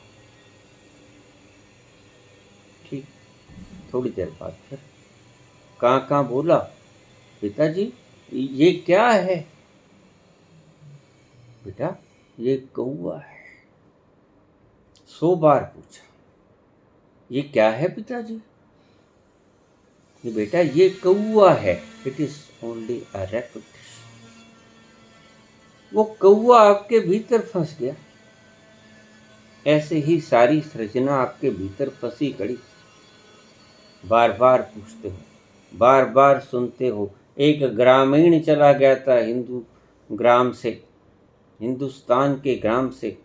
ठीक, थोड़ी देर बाद फिर कहाँ कहाँ बोला, पिताजी ये क्या है? बेटा ये कौवा है। 100 बार पूछा, ये क्या है पिताजी? ये बेटा ये कौवा है। It is only a repetition. वो कौवा आपके भीतर फंस गया। ऐसे ही सारी सृजना आपके भीतर फंसी खड़ी। बार बार पूछते हो, बार बार सुनते हो। एक ग्रामीण चला गया था हिंदुस्तान के ग्राम से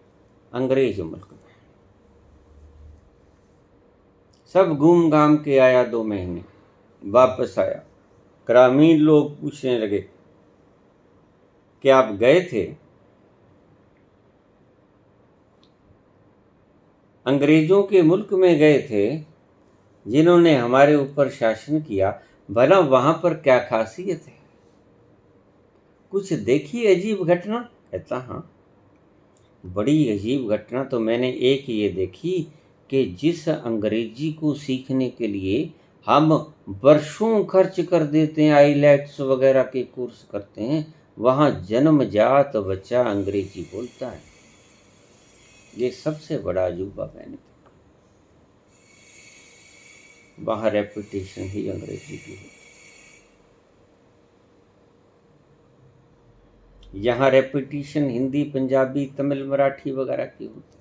अंग्रेज मुल्क में। सब घूम घाम के आया, 2 महीने वापस आया। ग्रामीण लोग पूछने लगे कि आप गए थे? अंग्रेजों के मुल्क में गए थे, जिन्होंने हमारे ऊपर शासन किया, भला वहां पर क्या खासियत है? कुछ देखी अजीब घटना? कहता हाँ, बड़ी अजीब घटना तो मैंने एक ये देखी कि जिस अंग्रेजी को सीखने के लिए हम वर्षों खर्च कर देते हैं, आईलेट्स वगैरह के कोर्स करते हैं, वहाँ जन्मजात बच्चा अंग्रेजी बोलता है। ये सबसे बड़ा अजूबा मैंने देखा। वहाँ रेपुटेशन ही अंग्रेजी की है, यहाँ रेपुटेशन हिंदी, पंजाबी, तमिल, मराठी वगैरह की होती।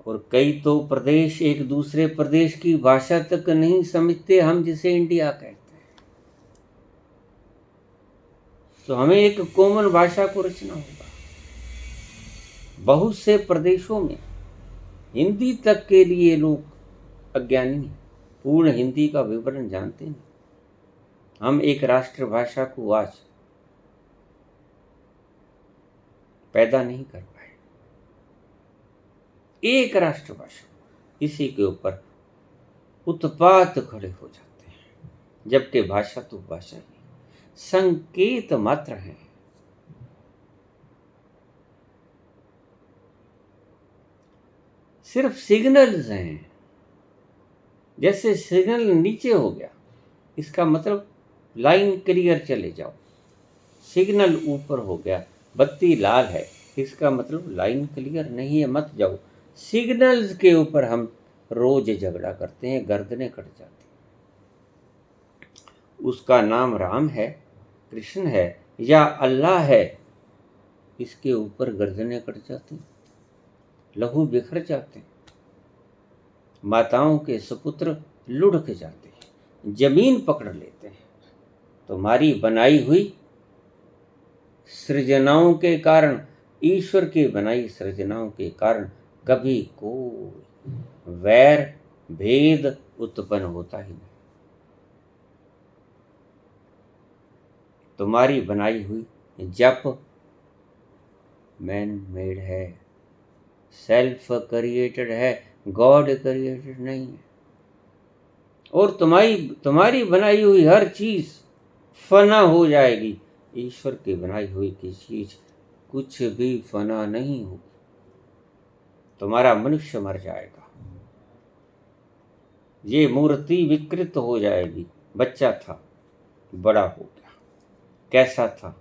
और कई तो प्रदेश एक दूसरे प्रदेश की भाषा तक नहीं समझते, हम जिसे इंडिया कहते हैं। तो हमें एक कॉमन भाषा को रचना होगा। बहुत से प्रदेशों में हिंदी तक के लिए लोग अज्ञानी हैं, पूर्ण हिंदी का विवरण जानते नहीं। हम एक राष्ट्रभाषा को आज पैदा नहीं कर पाए। एक राष्ट्रभाषा, इसी के ऊपर उत्पात खड़े हो जाते हैं, जबकि भाषा तो भाषा ही संकेत मात्र है। सिर्फ सिग्नल्स हैं। जैसे सिग्नल नीचे हो गया, इसका मतलब लाइन क्लियर चले जाओ। सिग्नल ऊपर हो गया, बत्ती लाल है, इसका मतलब लाइन क्लियर नहीं है, मत जाओ। सिग्नल्स के ऊपर हम रोज झगड़ा करते हैं, गर्दनें कट जाती। उसका नाम राम है, कृष्ण है या अल्लाह है, इसके ऊपर गर्दनें कट जाती, लहू बिखर जाते, माताओं के सुपुत्र लुढ़क जाते हैं, जमीन पकड़ लेते हैं। तुम्हारी बनाई हुई सृजनाओं के कारण, ईश्वर की बनाई सृजनाओं के कारण कभी कोई वैर भेद उत्पन्न होता ही नहीं। तुम्हारी बनाई हुई जप मैन मेड है, सेल्फ क्रिएटेड है, गॉड क्रिएटेड नहीं है। और तुम्हारी बनाई हुई हर चीज फना हो जाएगी। ईश्वर की बनाई हुई की चीज कुछ भी फना नहीं होगी। तुम्हारा मनुष्य मर जाएगा, ये मूर्ति विकृत हो जाएगी। बच्चा था, बड़ा हो गया, कैसा था?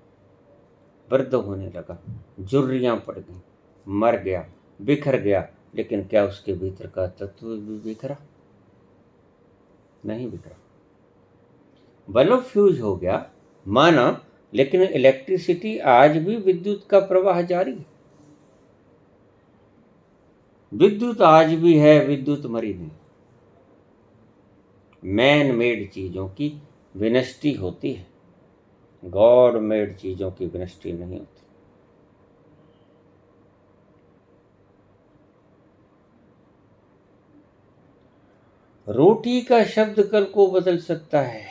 वृद्ध होने लगा, झुर्रियां पड़ गई, मर गया, बिखर गया। लेकिन क्या उसके भीतर का तत्व भी बिखरा? नहीं बिखरा। बल्ब फ्यूज हो गया माना, लेकिन इलेक्ट्रिसिटी आज भी विद्युत का प्रवाह जारी है। विद्युत आज भी है, विद्युत मरी नहीं। मैन मेड चीजों की विनष्टि होती है, गॉड मेड चीजों की विनष्टि नहीं होती। रोटी का शब्द कल को बदल सकता है।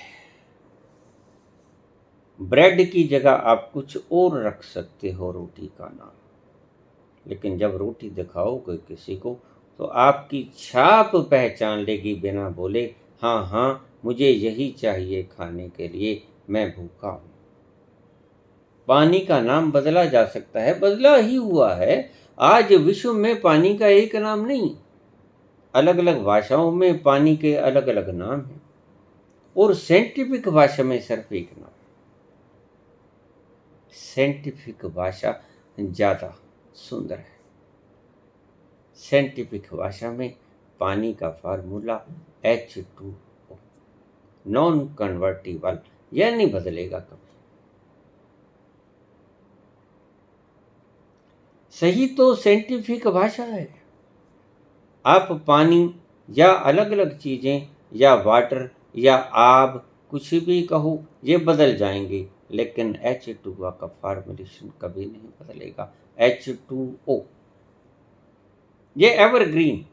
ब्रेड की जगह आप कुछ और रख सकते हो रोटी का नाम। लेकिन जब रोटी दिखाओगे किसी को तो आपकी छाप पहचान लेगी बिना बोले, हाँ हाँ मुझे यही चाहिए खाने के लिए, मैं भूखा हूँ। पानी का नाम बदला जा सकता है, बदला ही हुआ है। आज विश्व में पानी का एक नाम नहीं, अलग अलग भाषाओं में पानी के अलग अलग नाम हैं, और साइंटिफिक भाषा में सिर्फ एक नाम। साइंटिफिक भाषा ज़्यादा सुंदर है। साइंटिफिक भाषा में पानी का फार्मूला H2O, नॉन कन्वर्टिबल, यह नहीं बदलेगा कभी। सही तो साइंटिफिक भाषा है। आप पानी या अलग अलग चीज़ें या वाटर या आब कुछ भी कहो, ये बदल जाएंगे, लेकिन H2O का फार्मूलेशन कभी नहीं बदलेगा। H2O ये एवरग्रीन,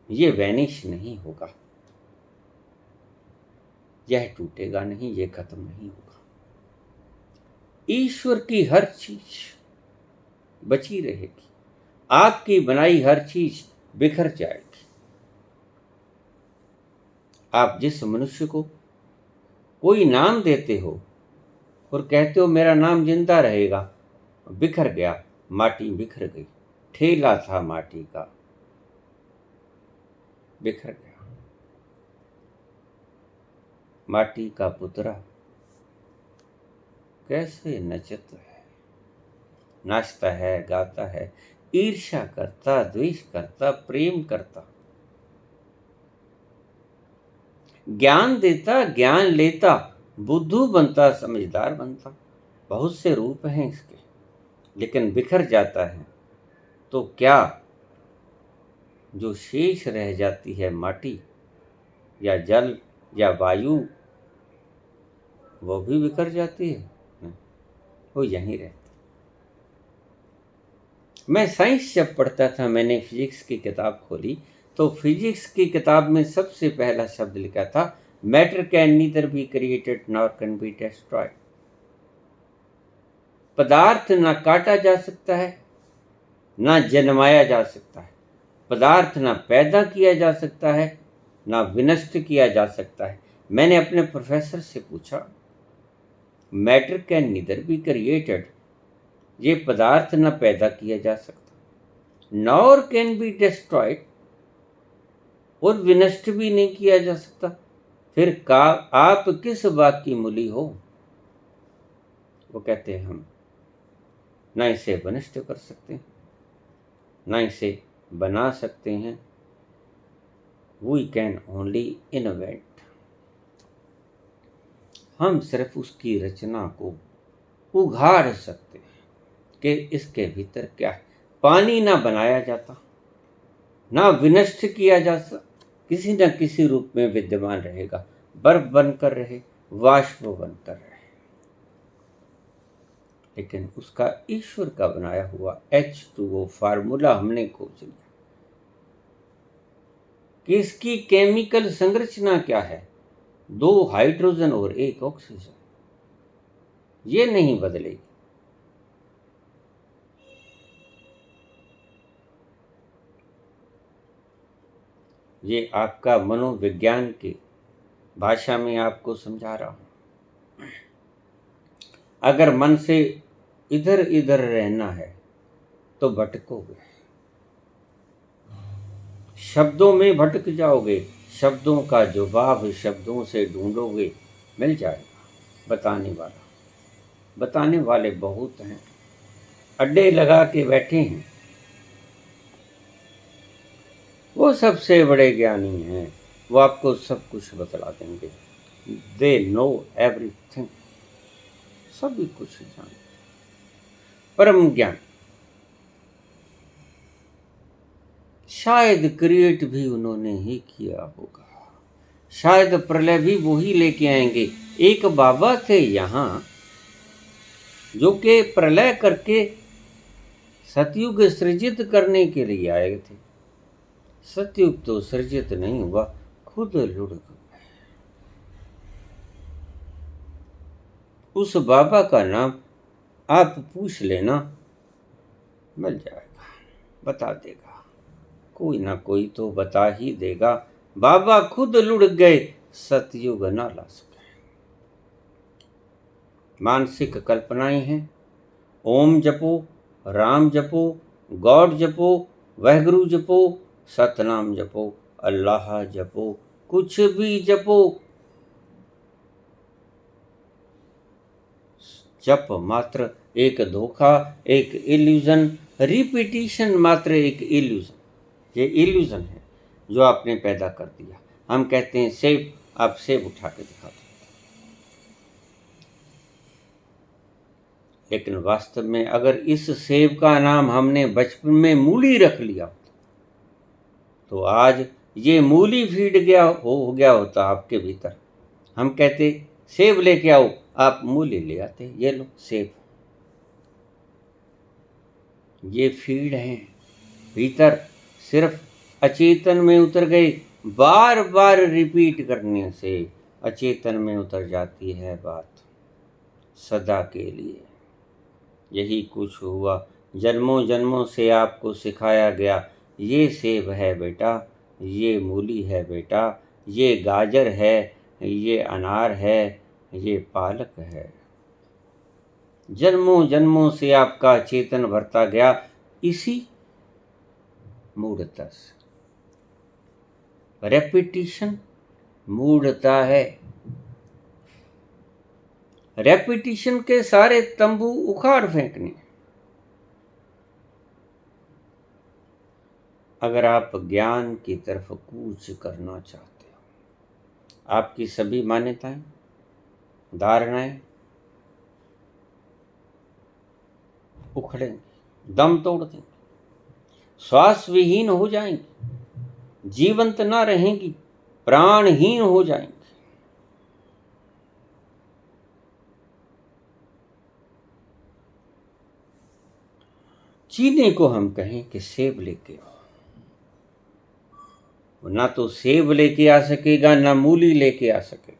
ये वैनिश नहीं होगा, यह टूटेगा नहीं, ये खत्म नहीं होगा। ईश्वर की हर चीज बची रहेगी, आपकी बनाई हर चीज बिखर जाएगी। आप जिस मनुष्य को कोई नाम देते हो और कहते हो मेरा नाम जिंदा रहेगा, बिखर गया, माटी बिखर गई, ठेला था माटी का, बिखर गया। माटी का पुतरा कैसे नचता है, नाचता है, गाता है, ईर्ष्या करता, द्वेष करता, प्रेम करता, ज्ञान देता, ज्ञान लेता, बुद्धू बनता, समझदार बनता। बहुत से रूप हैं इसके, लेकिन बिखर जाता है तो क्या जो शेष रह जाती है माटी या जल या वायु, वो भी बिखर जाती है? नहीं, वो यहीं रहती। मैं साइंस जब पढ़ता था, मैंने फिजिक्स की किताब खोली तो फिजिक्स की किताब में सबसे पहला शब्द लिखा था, matter can neither be created nor can be destroyed. पदार्थ ना काटा जा सकता है, ना जन्माया जा सकता है। पदार्थ ना पैदा किया जा सकता है, ना विनष्ट किया जा सकता है। मैंने अपने प्रोफेसर से पूछा, matter can neither be created, ये पदार्थ ना पैदा किया जा सकता, नॉर कैन बी डिस्ट्रॉयड, और विनष्ट भी नहीं किया जा सकता, फिर का आप किस बात की मूली हो? वो कहते हैं हम ना इसे विनष्ट कर सकते हैं, ना इसे बना सकते हैं, वी कैन ओनली इनोवेट। हम सिर्फ उसकी रचना को उघाड़ सकते हैं कि इसके भीतर क्या है। पानी ना बनाया जाता, ना विनष्ट किया जा सकता, किसी न किसी रूप में विद्यमान रहेगा, बर्फ बनकर रहे, वाष्प बनकर रहे, लेकिन उसका ईश्वर का बनाया हुआ H2O फार्मूला हमने खोज लिया कि इसकी केमिकल संरचना क्या है, 2 हाइड्रोजन और 1 ऑक्सीजन, ये नहीं बदलेगी। ये आपका मनोविज्ञान की भाषा में आपको समझा रहा हूं। अगर मन से इधर इधर रहना है तो भटकोगे, शब्दों में भटक जाओगे, शब्दों का जवाब शब्दों से ढूंढोगे, मिल जाएगा बताने वाले बहुत हैं, अड्डे लगा के बैठे हैं, वो सबसे बड़े ज्ञानी हैं, वो आपको सब कुछ बतला देंगे। दे नो एवरीथिंग, सभी कुछ जानते, परम ज्ञान। शायद क्रिएट भी उन्होंने ही किया होगा, शायद प्रलय भी वो ही लेके आएंगे। एक बाबा थे यहाँ जो कि प्रलय करके सतयुग सृजित करने के लिए आए थे। सतयुग तो सृजित नहीं हुआ, खुद लुढ़क गए। उस बाबा का नाम आप पूछ लेना, मिल जाएगा, बता देगा, कोई ना कोई तो बता ही देगा। बाबा खुद लुढ़ गए, सतयुग ना ला सके। मानसिक कल्पनाएं हैं। ओम जपो, राम जपो, गॉड जपो, वाहेगुरु जपो, सतनाम जपो, अल्लाह जपो, कुछ भी जपो, जप मात्र एक धोखा, एक इल्यूजन, रिपीटिशन मात्र एक इल्यूजन। ये इल्यूजन है जो आपने पैदा कर दिया। हम कहते हैं सेब, आप सेब उठा के दिखा दो, लेकिन वास्तव में अगर इस सेब का नाम हमने बचपन में मूली रख लिया तो आज ये मूली फीड हो गया होता आपके भीतर। हम कहते सेब लेके आओ, आप मूली ले आते, ये लो सेब। ये फीड है भीतर, सिर्फ अचेतन में उतर गई, बार बार रिपीट करने से अचेतन में उतर जाती है बात सदा के लिए। यही कुछ हुआ, जन्मों जन्मों से आपको सिखाया गया, ये सेब है बेटा, ये मूली है बेटा, ये गाजर है, ये अनार है, ये पालक है। जन्मों जन्मों से आपका चेतन भरता गया इसी मूढ़ता से। रेपिटिशन मूढ़ता है। रेपिटिशन के सारे तंबू उखाड़ फेंकने। अगर आप ज्ञान की तरफ कूच करना चाहते हो, आपकी सभी मान्यताएं, धारणाएं उखड़ेंगी, दम तोड़ देंगी, श्वास विहीन हो जाएंगी, जीवंत ना रहेंगी, प्राणहीन हो जाएंगी। चीनी को हम कहें कि सेब लेके आओ, ना तो सेब लेके आ सकेगा, ना मूली लेके आ सकेगा।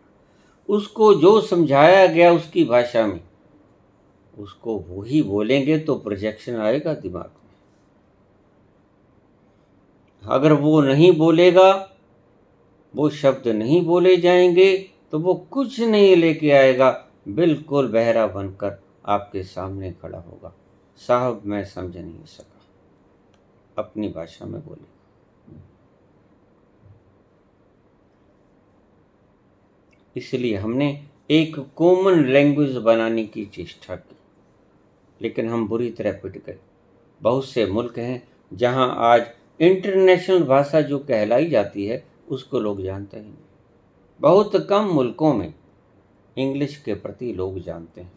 उसको जो समझाया गया उसकी भाषा में, उसको वही बोलेंगे तो प्रोजेक्शन आएगा दिमाग में। अगर वो नहीं बोलेगा, वो शब्द नहीं बोले जाएंगे, तो वो कुछ नहीं लेके आएगा, बिल्कुल बहरा बनकर आपके सामने खड़ा होगा। साहब मैं समझ नहीं सका, अपनी भाषा में बोले। इसलिए हमने एक कॉमन लैंग्वेज बनाने की चेष्टा की, लेकिन हम बुरी तरह पिट गए। बहुत से मुल्क हैं जहां आज इंटरनेशनल भाषा जो कहलाई जाती है उसको लोग जानते ही नहीं। बहुत कम मुल्कों में इंग्लिश के प्रति लोग जानते हैं,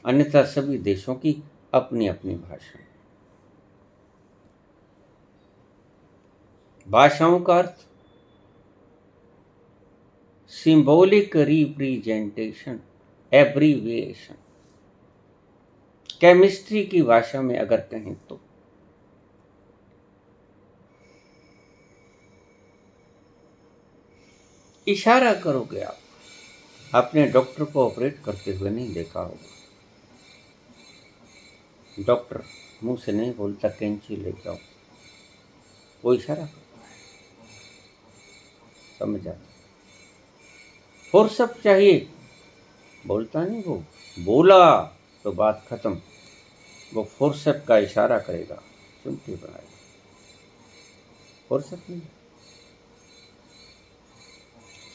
अन्यथा सभी देशों की अपनी अपनी भाषा। भाषाओं का अर्थ सिंबॉलिक रिप्रेजेंटेशन, एब्रीविएशन। केमिस्ट्री की भाषा में अगर कहें तो इशारा करोगे आप। आपने डॉक्टर को ऑपरेट करते हुए नहीं देखा होगा, डॉक्टर मुंह से नहीं बोलता कैंची ले जाओ, वो इशारा करता है, समझ आता। फोर्सअप चाहिए, बोलता नहीं, वो बोला तो बात खत्म। वो फोर्सअप का इशारा करेगा, चुमटी बनाएगा, फोर्सअप नहीं।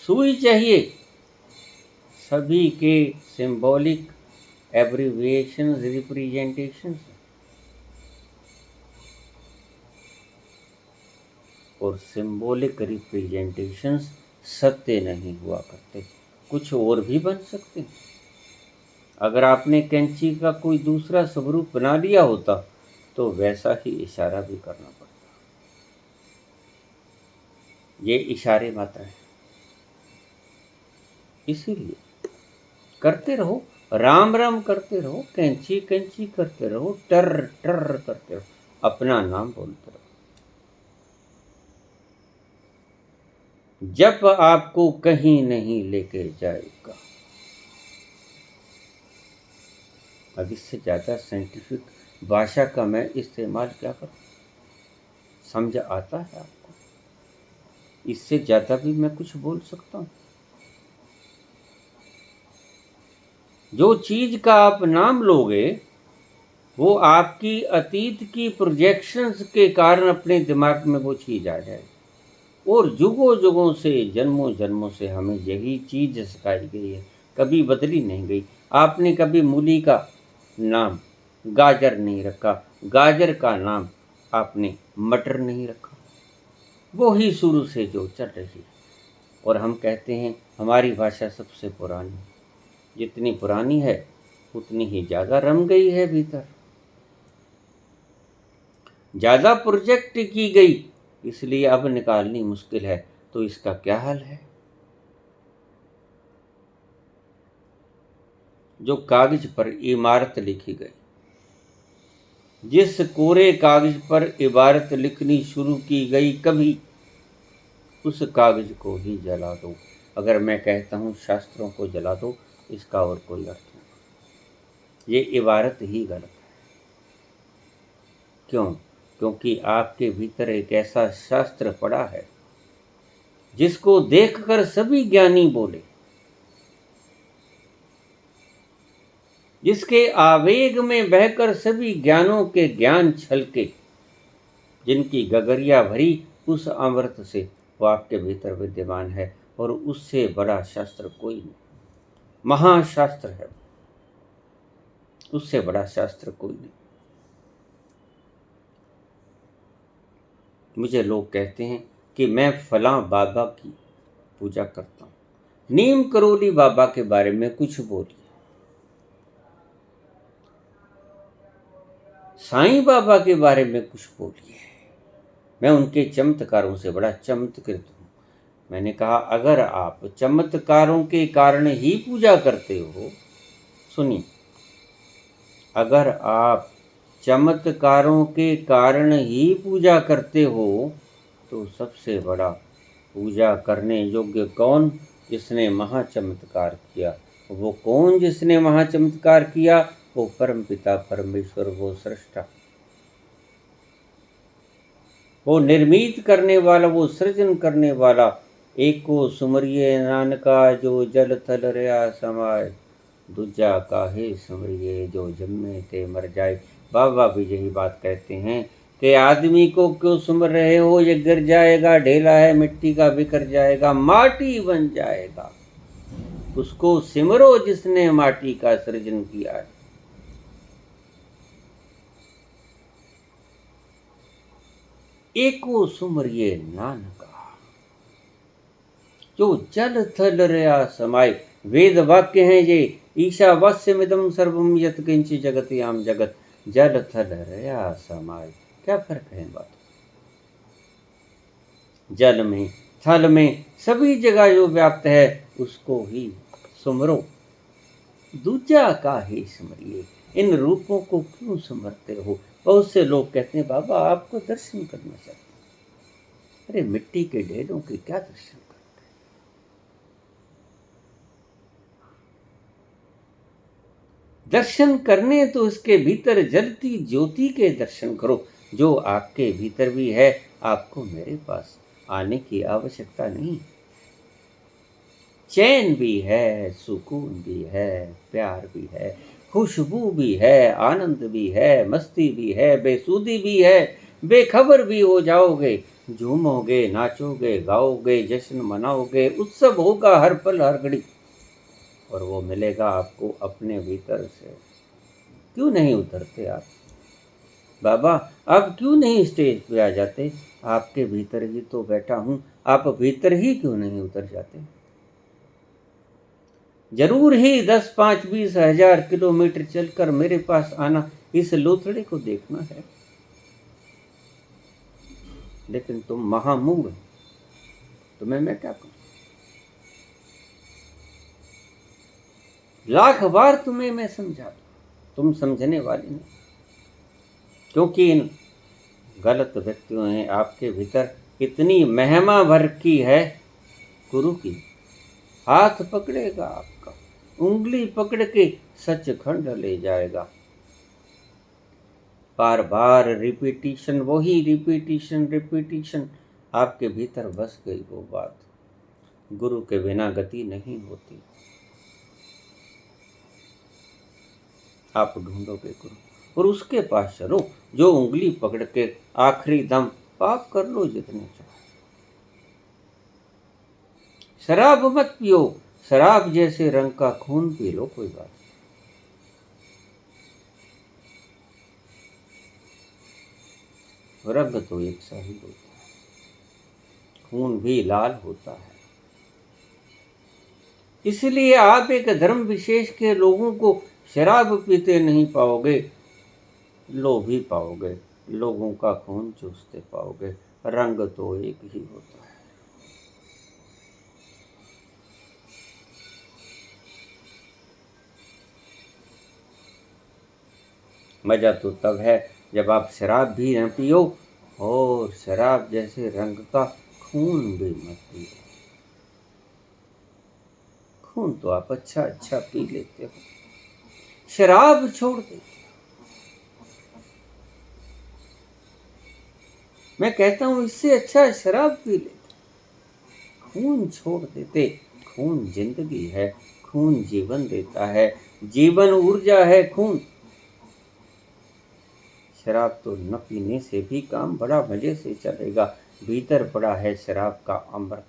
सुई चाहिए, सभी के सिंबॉलिक एब्रीविएशन रिप्रेजेंटेशन, और सिंबॉलिक रिप्रेजेंटेशंस सत्य नहीं हुआ करते, कुछ और भी बन सकते हैं। अगर आपने कैंची का कोई दूसरा स्वरूप बना लिया होता तो वैसा ही इशारा भी करना पड़ता। ये इशारे मात्र हैं। इसीलिए करते रहो, राम राम करते रहो, कैंची कैंची करते रहो, टर टर करते रहो, अपना नाम बोलते रहो। जब आपको कहीं नहीं लेके जाएगा, अब इससे ज़्यादा साइंटिफिक भाषा का मैं इस्तेमाल क्या करूं? समझ आता है आपको? इससे ज़्यादा भी मैं कुछ बोल सकता हूं? जो चीज़ का आप नाम लोगे वो आपकी अतीत की प्रोजेक्शंस के कारण अपने दिमाग में वो चीज़ आ जाए, और जुगों जुगों से जन्मों जन्मों से हमें यही चीज़ सिखाई गई है, कभी बदली नहीं गई। आपने कभी मूली का नाम गाजर नहीं रखा, गाजर का नाम आपने मटर नहीं रखा, वो ही शुरू से जो चल रही है। और हम कहते हैं हमारी भाषा सबसे पुरानी, जितनी पुरानी है उतनी ही ज़्यादा रम गई है भीतर, ज़्यादा प्रोजेक्ट की गई, इसलिए अब निकालनी मुश्किल है। तो इसका क्या हल है? जो कागज पर इमारत लिखी गई, जिस कोरे कागज पर इबारत लिखनी शुरू की गई, कभी उस कागज को ही जला दो। अगर मैं कहता हूँ शास्त्रों को जला दो, इसका और कोई अर्थ नहीं, ये इबारत ही गलत है। क्यों? क्योंकि आपके भीतर एक ऐसा शास्त्र पड़ा है जिसको देखकर सभी ज्ञानी बोले, जिसके आवेग में बहकर सभी ज्ञानों के ज्ञान छलके, जिनकी गगरिया भरी उस अमृत से वो आपके भीतर विद्यमान है, और उससे बड़ा शास्त्र कोई नहीं, महाशास्त्र है, उससे बड़ा शास्त्र कोई नहीं। मुझे लोग कहते हैं कि मैं फलां बाबा की पूजा करता हूँ, नीम करोली बाबा के बारे में कुछ बोलिए, साईं बाबा के बारे में कुछ बोलिए। मैं उनके चमत्कारों से बड़ा चमत्कृत हूँ। मैंने कहा अगर आप चमत्कारों के कारण ही पूजा करते हो, सुनिए, अगर आप चमत्कारों के कारण ही पूजा करते हो तो सबसे बड़ा पूजा करने योग्य कौन? जिसने महाचमत्कार किया। वो कौन जिसने महाचमत्कार किया? वो परम पिता परमेश्वर, वो सृष्टा, वो निर्मित करने वाला, वो सृजन करने वाला। एको सुमरिये नानका जो जल थल रया समाय, दूजा काहे सुमरिये जो जम्मे ते मर जाए। बाबा भी यही बात कहते हैं कि आदमी को क्यों सुमर रहे हो, ये गिर जाएगा, ढेला है मिट्टी का, बिखर जाएगा, माटी बन जाएगा। उसको सिमरो जिसने माटी का सृजन किया है। एको सुमरिये नानका जो जल थल रया समाय। वेद वाक्य हैं ये, ईशावास्यमिदं सर्वं यत् किंचित् जगत्याम जगत, जल थल रया समाय। क्या फर्क है बात? जल में, थल में, सभी जगह जो व्याप्त है उसको ही सुमरो। दूजा काहे सुमरिये, इन रूपों को क्यों सुमरते हो? बहुत से लोग कहते हैं बाबा आपको दर्शन करना चाहते हैं। अरे मिट्टी के ढेलों के क्या दर्शन? दर्शन करने तो उसके भीतर जलती ज्योति के दर्शन करो, जो आपके भीतर भी है। आपको मेरे पास आने की आवश्यकता नहीं। चैन भी है, सुकून भी है, प्यार भी है, खुशबू भी है, आनंद भी है, मस्ती भी है, बेसुधी भी है। बेखबर भी हो जाओगे, झूमोगे, नाचोगे, गाओगे, जश्न मनाओगे, उत्सव होगा हर पल हर घड़ी, और वो मिलेगा आपको अपने भीतर से। क्यों नहीं उतरते आप? बाबा आप क्यों नहीं स्टेज पे आ जाते? आपके भीतर ही तो बैठा हूं, आप भीतर ही क्यों नहीं उतर जाते? जरूर ही 10, 5, 20 हजार किलोमीटर चलकर मेरे पास आना, इस लोथड़े को देखना है। लेकिन तुम महामूढ़, तुम्हें मैं क्या कहूं? लाख बार तुम्हें मैं समझा दूं, तुम समझने वाले नहीं, क्योंकि इन गलत व्यक्तियों ने आपके भीतर इतनी महिमा भर की है। गुरु की हाथ पकड़ेगा आपका, उंगली पकड़ के सचखंड ले जाएगा। बार बार रिपीटिशन, वही रिपीटिशन रिपीटिशन, आपके भीतर बस गई वो बात। गुरु के बिना गति नहीं होती। आप ढूंढोगे गुरु और उसके पास चलो जो उंगली पकड़ के आखिरी दम पाप कर लो जितने चाहो। शराब मत पियो, शराब जैसे रंग का खून पी लो, कोई बात नहीं। रंग तो एक सा ही होता है, खून भी लाल होता है। इसलिए आप एक धर्म विशेष के लोगों को शराब पीते नहीं पाओगे, लोभी पाओगे, लोगों का खून चूसते पाओगे। रंग तो एक ही होता है। मजा तो तब है जब आप शराब भी न पियो और शराब जैसे रंग का खून भी मत पियो। खून तो आप अच्छा अच्छा पी लेते हो, शराब छोड़ देते हो। मैं कहता हूं इससे अच्छा शराब पी लेते, खून छोड़ देते। खून जिंदगी है, खून जीवन देता है, जीवन ऊर्जा है खून। शराब तो न पीने से भी काम बड़ा मजे से चलेगा। भीतर पड़ा है शराब का अमृत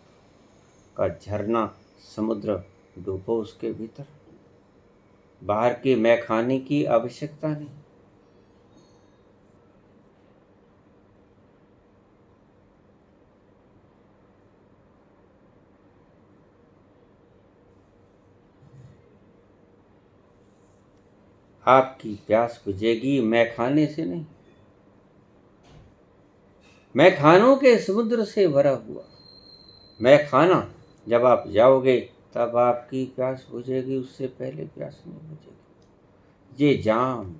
का झरना, समुद्र, डूबो उसके भीतर। बाहर के मैखाने की आवश्यकता नहीं। आपकी प्यास बुझेगी मैखाने से नहीं, मैखानों के समुद्र से भरा हुआ मैखाना जब आप जाओगे तब आपकी प्यास बुझेगी, उससे पहले प्यास नहीं बुझेगी। ये जाम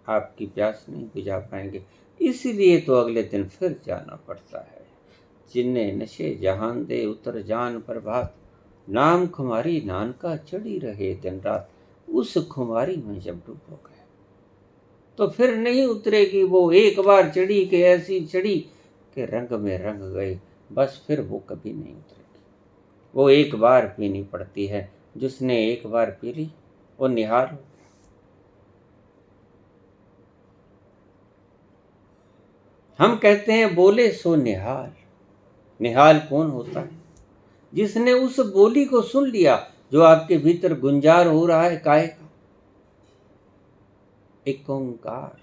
आपकी प्यास नहीं बुझा पाएंगे, इसलिए तो अगले दिन फिर जाना पड़ता है। जिन्ने नशे जहान दे उतर जान प्रभात, नाम खुमारी नानका चढ़ी रहे दिन रात। उस खुमारी में जब डूबोगे तो फिर नहीं उतरेगी वो। एक बार चढ़ी के ऐसी चढ़ी कि रंग में रंग गए, बस फिर वो कभी नहीं उतरेगी। वो एक बार पीनी पड़ती है, जिसने एक बार पी ली वो निहाल हो। हम कहते हैं बोले सो निहाल। निहाल कौन होता है? जिसने उस बोली को सुन लिया जो आपके भीतर गुंजार हो रहा है काहे का। एक ओंकार,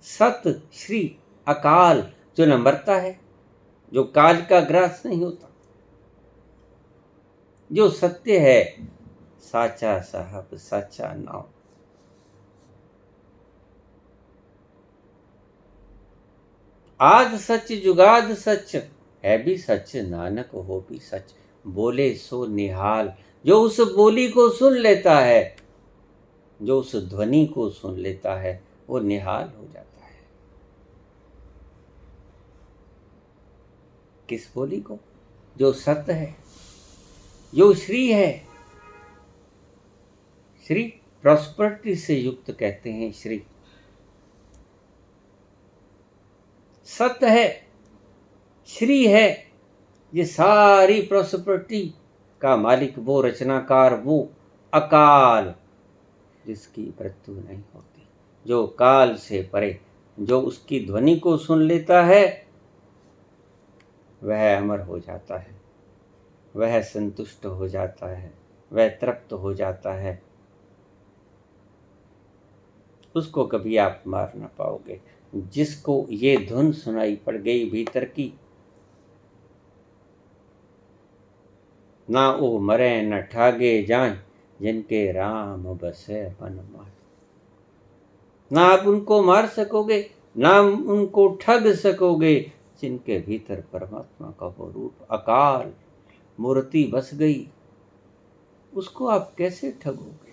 सत श्री अकाल, जो न मरता है, जो काल का ग्रास नहीं होता, जो सत्य है, साचा साहब साचा नाम। आद सच जुगाद सच, है भी सच नानक हो भी सच। बोले सो निहाल, जो उस बोली को सुन लेता है, जो उस ध्वनि को सुन लेता है, वो निहाल हो जाता है। किस बोली को? जो सत्य है, जो श्री है। श्री प्रॉस्पेरिटी से युक्त कहते हैं श्री। सत्य है, श्री है, ये सारी प्रॉस्पेरिटी का मालिक वो रचनाकार, वो अकाल जिसकी मृत्यु नहीं होती, जो काल से परे, जो उसकी ध्वनि को सुन लेता है वह अमर हो जाता है, वह संतुष्ट हो जाता है, वह तृप्त हो जाता है। उसको कभी आप मार ना पाओगे। जिसको ये धुन सुनाई पड़ गई भीतर की, ना वो मरे न ठागे जाए, जिनके राम बसे मन माए। ना आप उनको मार सकोगे, ना उनको ठग सकोगे, जिनके भीतर परमात्मा का वो रूप अकाल मूर्ति बस गई। उसको आप कैसे ठगोगे?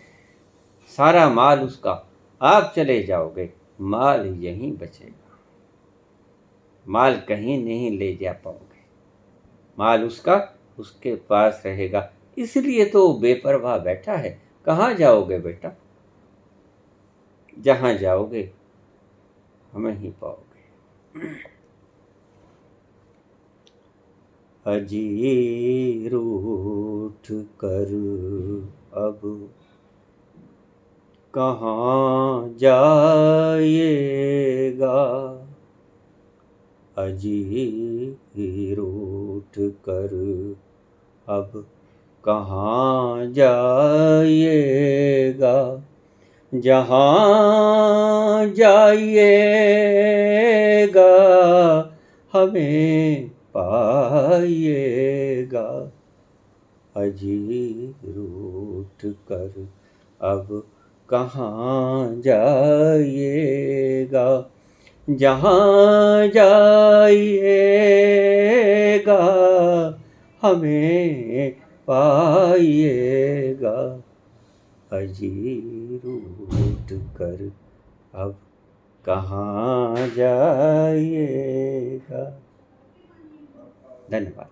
सारा माल उसका, आप चले जाओगे, माल यहीं बचेगा। माल कहीं नहीं ले जा पाओगे, माल उसका उसके पास रहेगा। इसलिए तो बेपरवाह बैठा है। कहाँ जाओगे बेटा? जहाँ जाओगे हमें ही पाओगे। अजी रूठ कर अब कहाँ जाइएगा, अजी रूठ कर अब कहाँ जाइएगा, जहाँ जाइएगा हमें पाइएगा, अजी रूठ कर अब कहाँ जाइएगा, जहाँ जाइएगा हमें पाइएगा, अजी रूठ कर अब कहाँ जाइएगा। धन्यवाद।